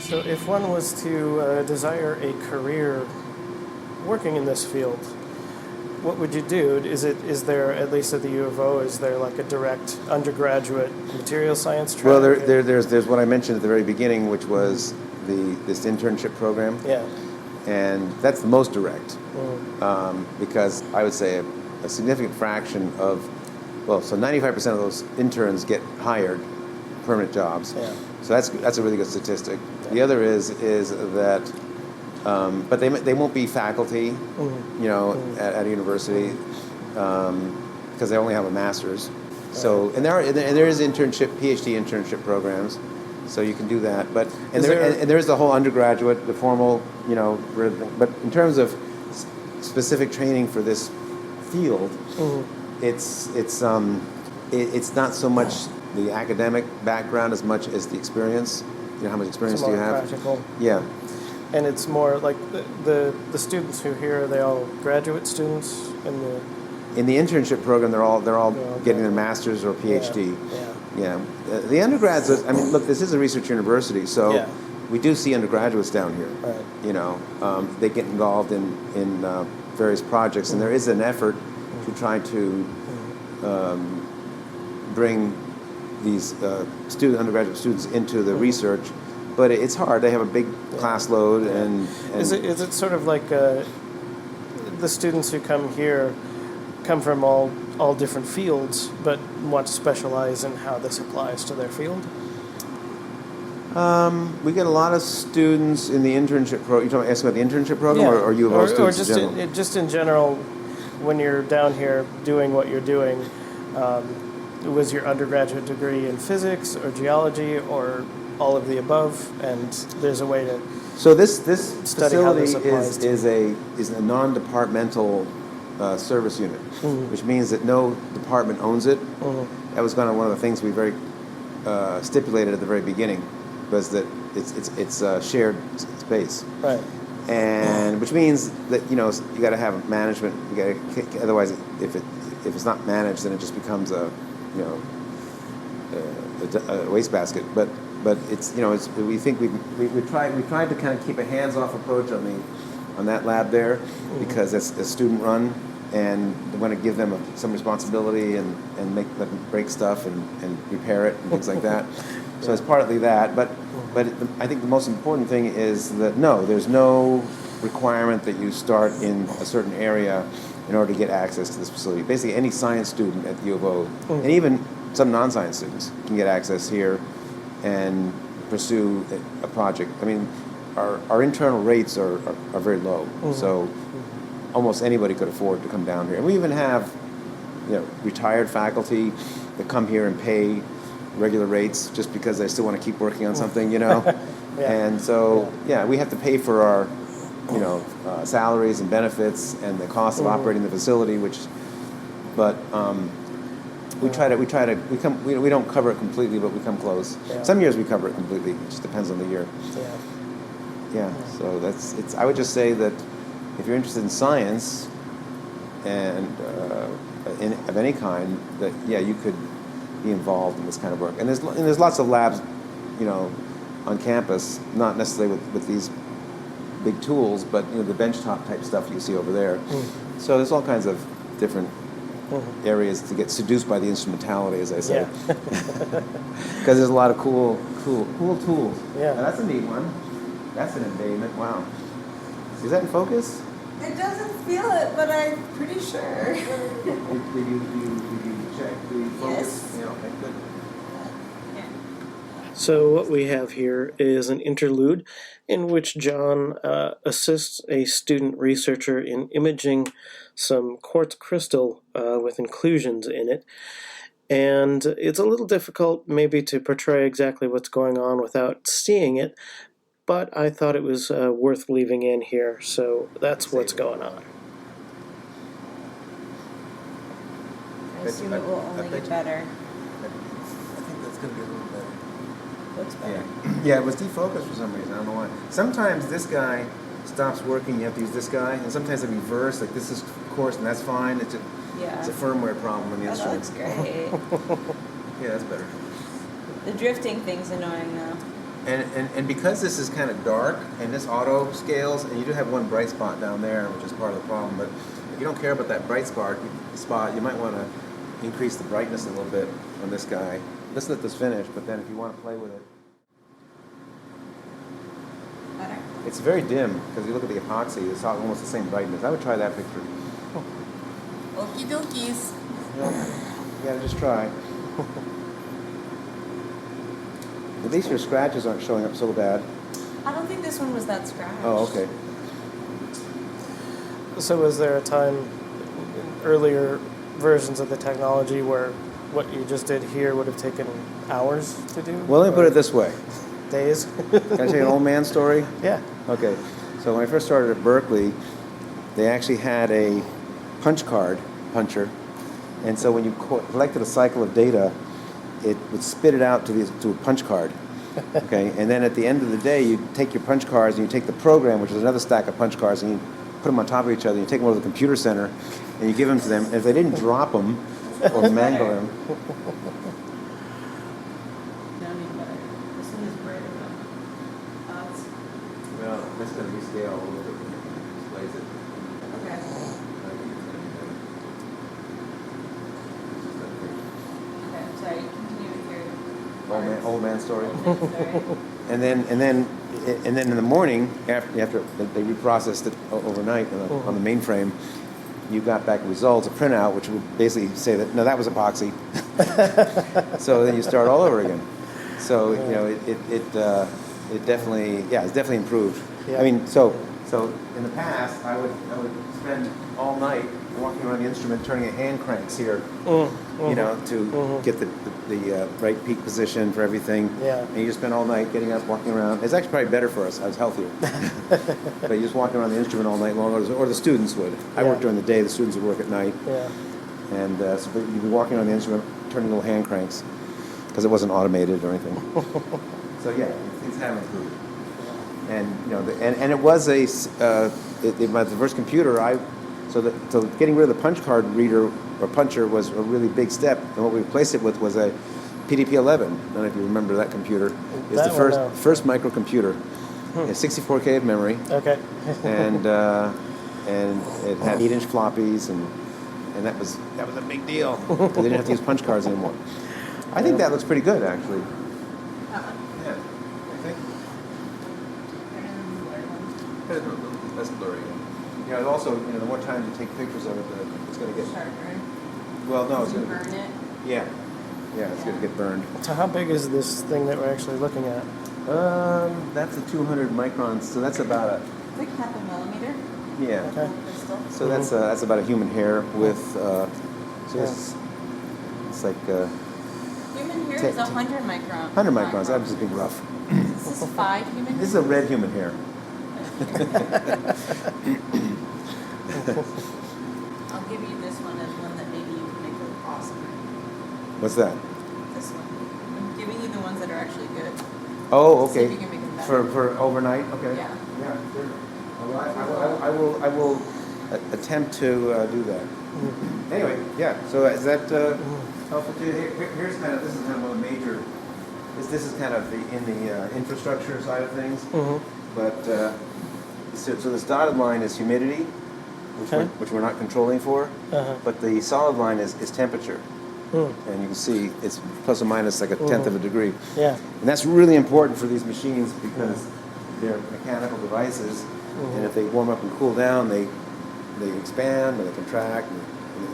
Speaker 1: So if one was to desire a career working in this field, what would you do? Is there, at least at the U of O, is there like a direct undergraduate material science track?
Speaker 2: Well, there's what I mentioned at the very beginning, which was this internship program.
Speaker 1: Yeah.
Speaker 2: And that's the most direct, because I would say a significant fraction of, so 95% of those interns get hired, permanent jobs.
Speaker 1: Yeah.
Speaker 2: So that's a really good statistic. Yeah. The other is that, but they won't be faculty, at a university, because they only have a master's. So and there is PhD internship programs. So you can do that, but there is the whole undergraduate, the formal, but in terms of specific training for this field, it's not so much the academic background as much as the experience. How much experience do you have?
Speaker 1: Practical.
Speaker 2: Yeah.
Speaker 1: And it's more like the students who here, are they all graduate students
Speaker 2: in the internship program? They're all getting their master's or PhD. Yeah. The undergrads, look, this is a research university, so we do see undergraduates down here. Right. They get involved in various projects, and there is an effort to try to bring these undergraduate students into the research, but it's hard. They have a big class load, and
Speaker 1: is it sort of like the students who come here come from all different fields, but want to specialize in how this applies to their field?
Speaker 2: We get a lot of students in the internship program. You're asking about the internship program, or U of O students
Speaker 1: just
Speaker 2: in general?
Speaker 1: Just in general, when you're down here doing what you're doing, was your undergraduate degree in physics or geology or all of the above? And there's a way to
Speaker 2: So this
Speaker 1: study how this
Speaker 2: facility is a non-departmental service unit, which means that no department owns it. That was kind of one of the things we very stipulated at the very beginning, was that it's a shared space,
Speaker 1: right?
Speaker 2: And which means that you got to have management. Otherwise, if it's not managed, then it just becomes a wastebasket. But it's we think we tried to kind of keep a hands-off approach on that lab there, because it's a student run, and we want to give them some responsibility and make them break stuff and repair it and things like that. So it's partly that, but I think the most important thing is that there's no requirement that you start in a certain area in order to get access to this facility. Basically, any science student at the U of O, and even some non-science students, can get access here and pursue a project. Our internal rates are very low, so almost anybody could afford to come down here. And we even have, retired faculty that come here and pay regular rates just because they still want to keep working on something, And so, we have to pay for our, salaries and benefits and the cost of operating the facility, but we don't cover it completely, but we come close.
Speaker 1: Yeah.
Speaker 2: Some years we cover it completely. It just depends on the year. So I would just say that if you're interested in science and of any kind, that you could be involved in this kind of work. And there's lots of labs, on campus, not necessarily with these big tools, but the benchtop type stuff you see over there. So there's all kinds of different areas to get seduced by the instrumentality, as I say, because there's a lot of cool tools.
Speaker 1: Yeah,
Speaker 2: now, that's a neat one. That's an embayment. Wow. Is that in focus?
Speaker 4: It doesn't feel it, but I'm pretty sure.
Speaker 2: Did you check the focus?
Speaker 4: Yes.
Speaker 2: Yeah, okay, good.
Speaker 1: So what we have here is an interlude in which John assists a student researcher in imaging some quartz crystal with inclusions in it. And it's a little difficult maybe to portray exactly what's going on without seeing it, but I thought it was worth leaving in here, so that's what's going on.
Speaker 4: I assume it will only get better.
Speaker 2: I think that's going to be a little better.
Speaker 4: Looks better.
Speaker 2: Yeah, it was defocused for some reason. I don't know why. Sometimes this guy stops working. You have to use this guy, and sometimes they reverse. Like this is coarse, and that's fine. It's a firmware problem in the instrument.
Speaker 4: That looks great.
Speaker 2: Yeah, that's better.
Speaker 4: The drifting thing's annoying though.
Speaker 2: And because this is kind of dark and this auto scales, and you do have one bright spot down there, which is part of the problem, but if you don't care about that bright spot, you might want to increase the brightness a little bit on this guy. Let's let this finish, but then if you want to play with it.
Speaker 4: Better?
Speaker 2: It's very dim, because you look at the epoxy, it's almost the same brightness. I would try that picture.
Speaker 4: Okie dokies.
Speaker 2: Yeah, you gotta just try. At least your scratches aren't showing up so bad.
Speaker 4: I don't think this one was that scratched.
Speaker 2: Oh, okay.
Speaker 1: So was there a time in earlier versions of the technology where what you just did here would have taken hours to do?
Speaker 2: Well, let me put it this way.
Speaker 1: Days?
Speaker 2: Can I tell you an old man story?
Speaker 1: Yeah.
Speaker 2: Okay. So when I first started at Berkeley, they actually had a punch card puncher. And so when you collected a cycle of data, it would spit it out to a punch card. Okay, and then at the end of the day, you take your punch cards and you take the program, which is another stack of punch cards, and you put them on top of each other. You take them over to the computer center, and you give them to them. And if they didn't drop them or mangle them,
Speaker 4: No, need better. This one is brighter though.
Speaker 2: well, that's going to rescale a little bit when it displays it.
Speaker 4: Okay. Okay, sorry, continue with your
Speaker 2: Old man story.
Speaker 4: Sorry.
Speaker 2: And then in the morning, after they reprocessed it overnight on the mainframe, you got back results, a printout, which would basically say that no, that was epoxy. So then you start all over again. So you know it definitely it's definitely improved.
Speaker 1: Yeah.
Speaker 2: I mean, so in the past I would spend all night walking around the instrument, turning hand cranks here, you know, to get the right peak position for everything.
Speaker 1: Yeah.
Speaker 2: And you just spend all night getting up, walking around. It's actually probably better for us. I was healthier. But you just walking around the instrument all night long, or the students would. I worked during the day. The students would work at night.
Speaker 1: Yeah.
Speaker 2: And so you'd be walking around the instrument, turning little hand cranks, because it wasn't automated or anything. So yeah, things have improved. And you know, and it was my first computer. So getting rid of the punch card reader or puncher was a really big step. And what we replaced it with was a PDP-11. I don't know if you remember that computer. It's the first microcomputer. It had 64K of memory.
Speaker 1: Okay.
Speaker 2: and it had 8-inch floppies, and that was a big deal. They didn't have to use punch cards anymore. I think that looks pretty good, actually.
Speaker 4: That one.
Speaker 2: Yeah, I think. That's blurry. You know, also, you know, the more time you take pictures of it, it's going to get
Speaker 4: Sharper.
Speaker 2: well. No, it's
Speaker 4: You
Speaker 2: going to
Speaker 4: burn it.
Speaker 2: yeah, it's going to get burned.
Speaker 1: So how big is this thing that we're actually looking at?
Speaker 2: That's a 200 microns, so that's about a
Speaker 4: It's like half a millimeter.
Speaker 2: yeah.
Speaker 1: Okay.
Speaker 4: Crystal.
Speaker 2: So that's about a human hair with it's like
Speaker 4: Human hair is 100 microns.
Speaker 2: 100 microns. I'm just being rough.
Speaker 4: This is 5 human hair?
Speaker 2: This is a red human hair.
Speaker 4: I'll give you this one as one that maybe you can make look awesome.
Speaker 2: What's that?
Speaker 4: This one. I'm giving you the ones that are actually good.
Speaker 2: Oh,
Speaker 4: See if
Speaker 2: okay.
Speaker 4: you can make them better.
Speaker 2: For overnight. Okay.
Speaker 4: Yeah.
Speaker 2: Yeah, sure. I will attempt to do that. Anyway, yeah. So is that helpful to you? Here's kind of this is kind of one of the major. This is kind of in the infrastructure side of things. But so this dotted line is humidity, which we're not controlling for. But the solid line is temperature. And you can see it's plus or minus like a tenth of a degree.
Speaker 1: Yeah.
Speaker 2: And that's really important for these machines because they're mechanical devices, and if they warm up and cool down, they expand or they contract, and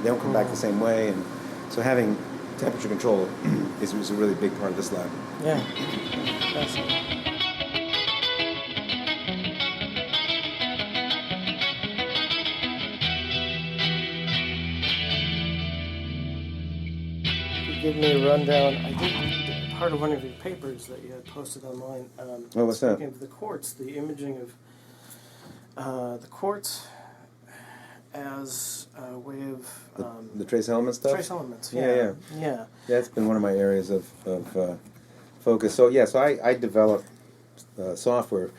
Speaker 2: they don't come back the same way. And so having temperature control is a really big part of this lab.
Speaker 1: Yeah. Fascinating. Give me a rundown. I think part of one of your papers that you had posted online.
Speaker 2: What's that?
Speaker 1: Speaking of the quartz, the imaging of the quartz as a way of
Speaker 2: The trace element stuff?
Speaker 1: trace elements.
Speaker 2: Yeah.
Speaker 1: Yeah.
Speaker 2: That's been one of my areas of focus. So I developed software.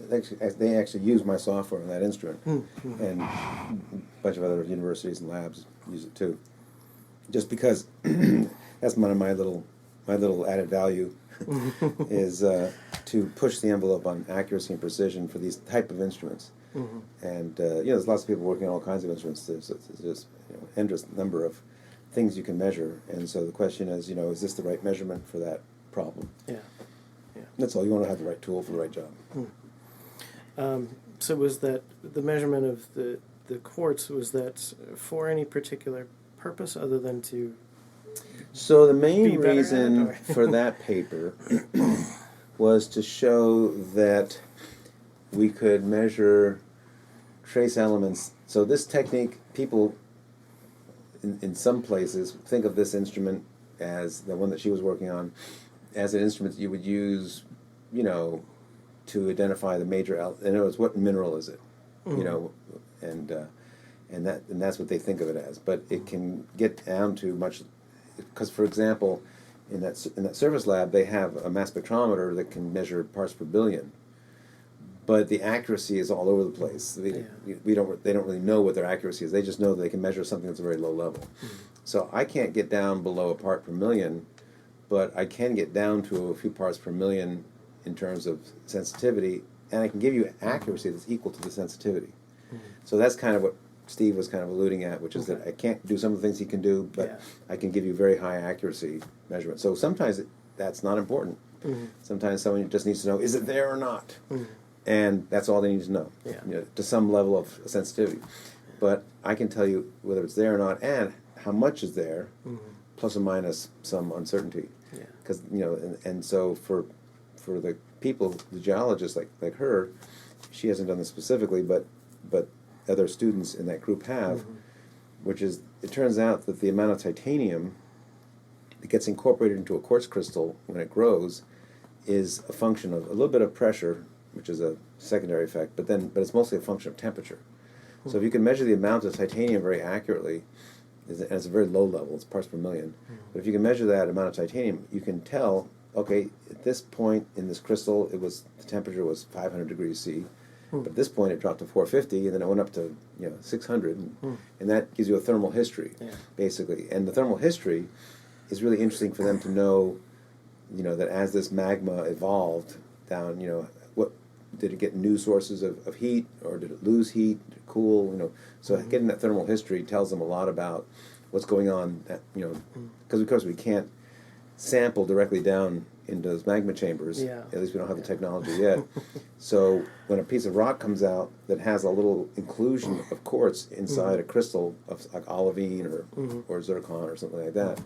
Speaker 2: They actually use my software on that instrument, and a bunch of other universities and labs use it too. Just because that's one of my little added value is to push the envelope on accuracy and precision for these type of instruments. And there's lots of people working on all kinds of instruments. There's just endless number of things you can measure, and so the question is, is this the right measurement for that problem?
Speaker 1: Yeah.
Speaker 2: That's all. You want to have the right tool for the right job.
Speaker 1: So was that the measurement of the quartz, was that for any particular purpose other than to...
Speaker 2: So the main
Speaker 1: Be better at
Speaker 2: reason
Speaker 1: it,
Speaker 2: for that paper was to show that we could measure trace elements. So this technique, people in some places think of this instrument as the one that she was working on as an instrument you would use, to identify the major. In other words, what mineral is it? And that's what they think of it as. But it can get down to much, because for example, in that surface lab they have a mass spectrometer that can measure parts per billion. But the accuracy is all over the place. They don't really know what their accuracy is. They just know that they can measure something that's a very low level. So I can't get down below a part per million, but I can get down to a few parts per million in terms of sensitivity, and I can give you accuracy that's equal to the sensitivity. So that's kind of what Steve was kind of alluding at, which is that I can't do some of the things he can do, but I can give you very high accuracy measurement. So sometimes that's not important. Sometimes someone just needs to know, is it there or not? And that's all they need to know, to some level of sensitivity. But I can tell you whether it's there or not and how much is there, plus or minus some uncertainty. Because and so for the people, the geologists like her, she hasn't done this specifically, but other students in that group have, which is, it turns out that the amount of titanium that gets incorporated into a quartz crystal when it grows is a function of a little bit of pressure, which is a secondary effect, but it's mostly a function of temperature. So if you can measure the amount of titanium very accurately, and it's a very low level, it's parts per million, but if you can measure that amount of titanium, you can tell, okay, at this point in this crystal, the temperature was 500 degrees C, but at this point it dropped to 450, and then it went up to 600, and that gives you a thermal history, basically. And the thermal history is really interesting for them to know, that as this magma evolved down, what did it get new sources of heat, or did it lose heat, did it cool, so getting that thermal history tells them a lot about what's going on, because of course we can't sample directly down into those magma chambers. At least we don't have the technology yet. So when a piece of rock comes out that has a little inclusion of quartz inside a crystal of like olivine or zircon or something like that,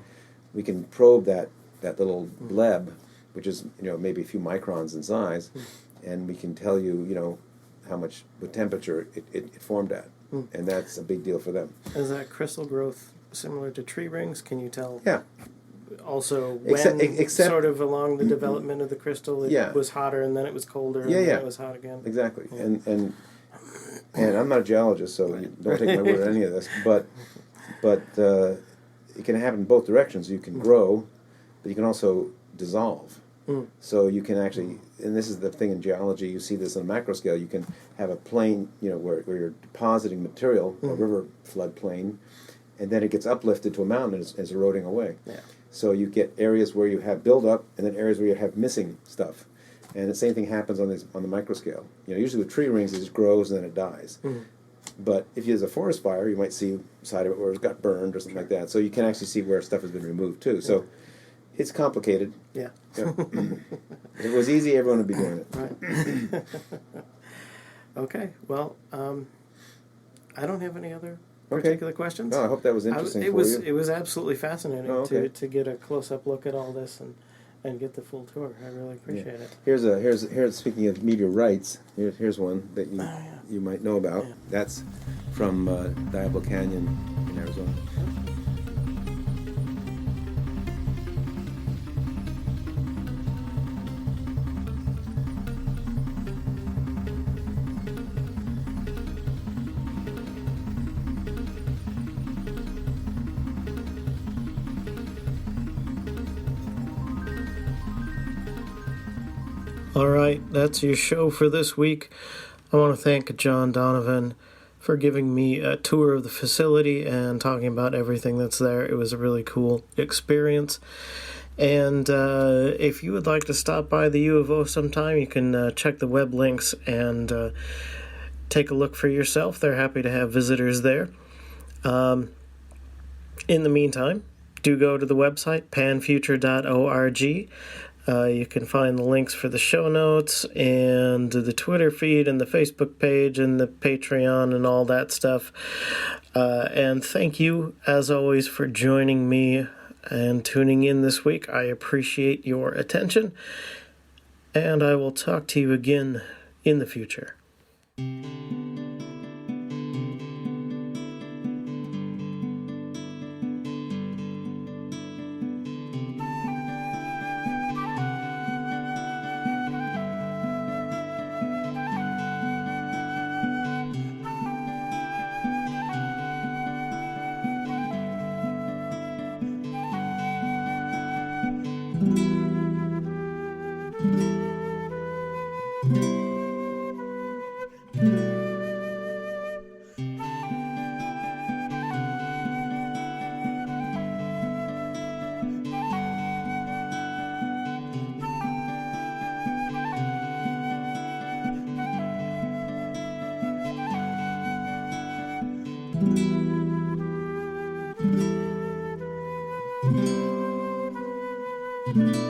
Speaker 2: we can probe that little bleb, which is maybe a few microns in size, and we can tell you how much, what temperature it formed at, and that's a big deal for them.
Speaker 1: Is that crystal growth similar to tree rings? Can you tell?
Speaker 2: Yeah.
Speaker 1: Also, when except sort of along the development of the crystal, it was hotter and then it was colder and then it was hot again.
Speaker 2: Exactly. And I'm not a geologist, so don't take my word on any of this. But it can happen in both directions. You can grow, but you can also dissolve. So you can actually, and this is the thing in geology, you see this on a macro scale, you can have a plane, where you're depositing material, a river flood plain, and then it gets uplifted to a mountain and it's eroding away. So you get areas where you have buildup, and then areas where you have missing stuff. And the same thing happens on the micro scale. Usually with tree rings, it just grows and then it dies. But if there's a forest fire, you might see side of it where it's got burned or something like that. So you can actually see where stuff has been removed too. So it's complicated. If it was easy, everyone would be doing it.
Speaker 1: Right. Okay. Well, I don't have any other particular questions.
Speaker 2: Oh, I hope that was interesting for you.
Speaker 1: It was absolutely fascinating to get a close-up look at all this and get the full tour. I really appreciate it.
Speaker 2: Here's speaking of meteorites, here's one that you might know about. That's from Diablo Canyon in Arizona.
Speaker 1: All right, that's your show for this week. I want to thank John Donovan for giving me a tour of the facility and talking about everything that's there. It was a really cool experience. And if you would like to stop by the U of O sometime, you can check the web links and take a look for yourself. They're happy to have visitors there. In the meantime, do go to the website, panfuture.org. You can find the links for the show notes and the Twitter feed and the Facebook page and the Patreon and all that stuff. And thank you, as always, for joining me and tuning in this week. I appreciate your attention, and I will talk to you again in the future. Mm-hmm.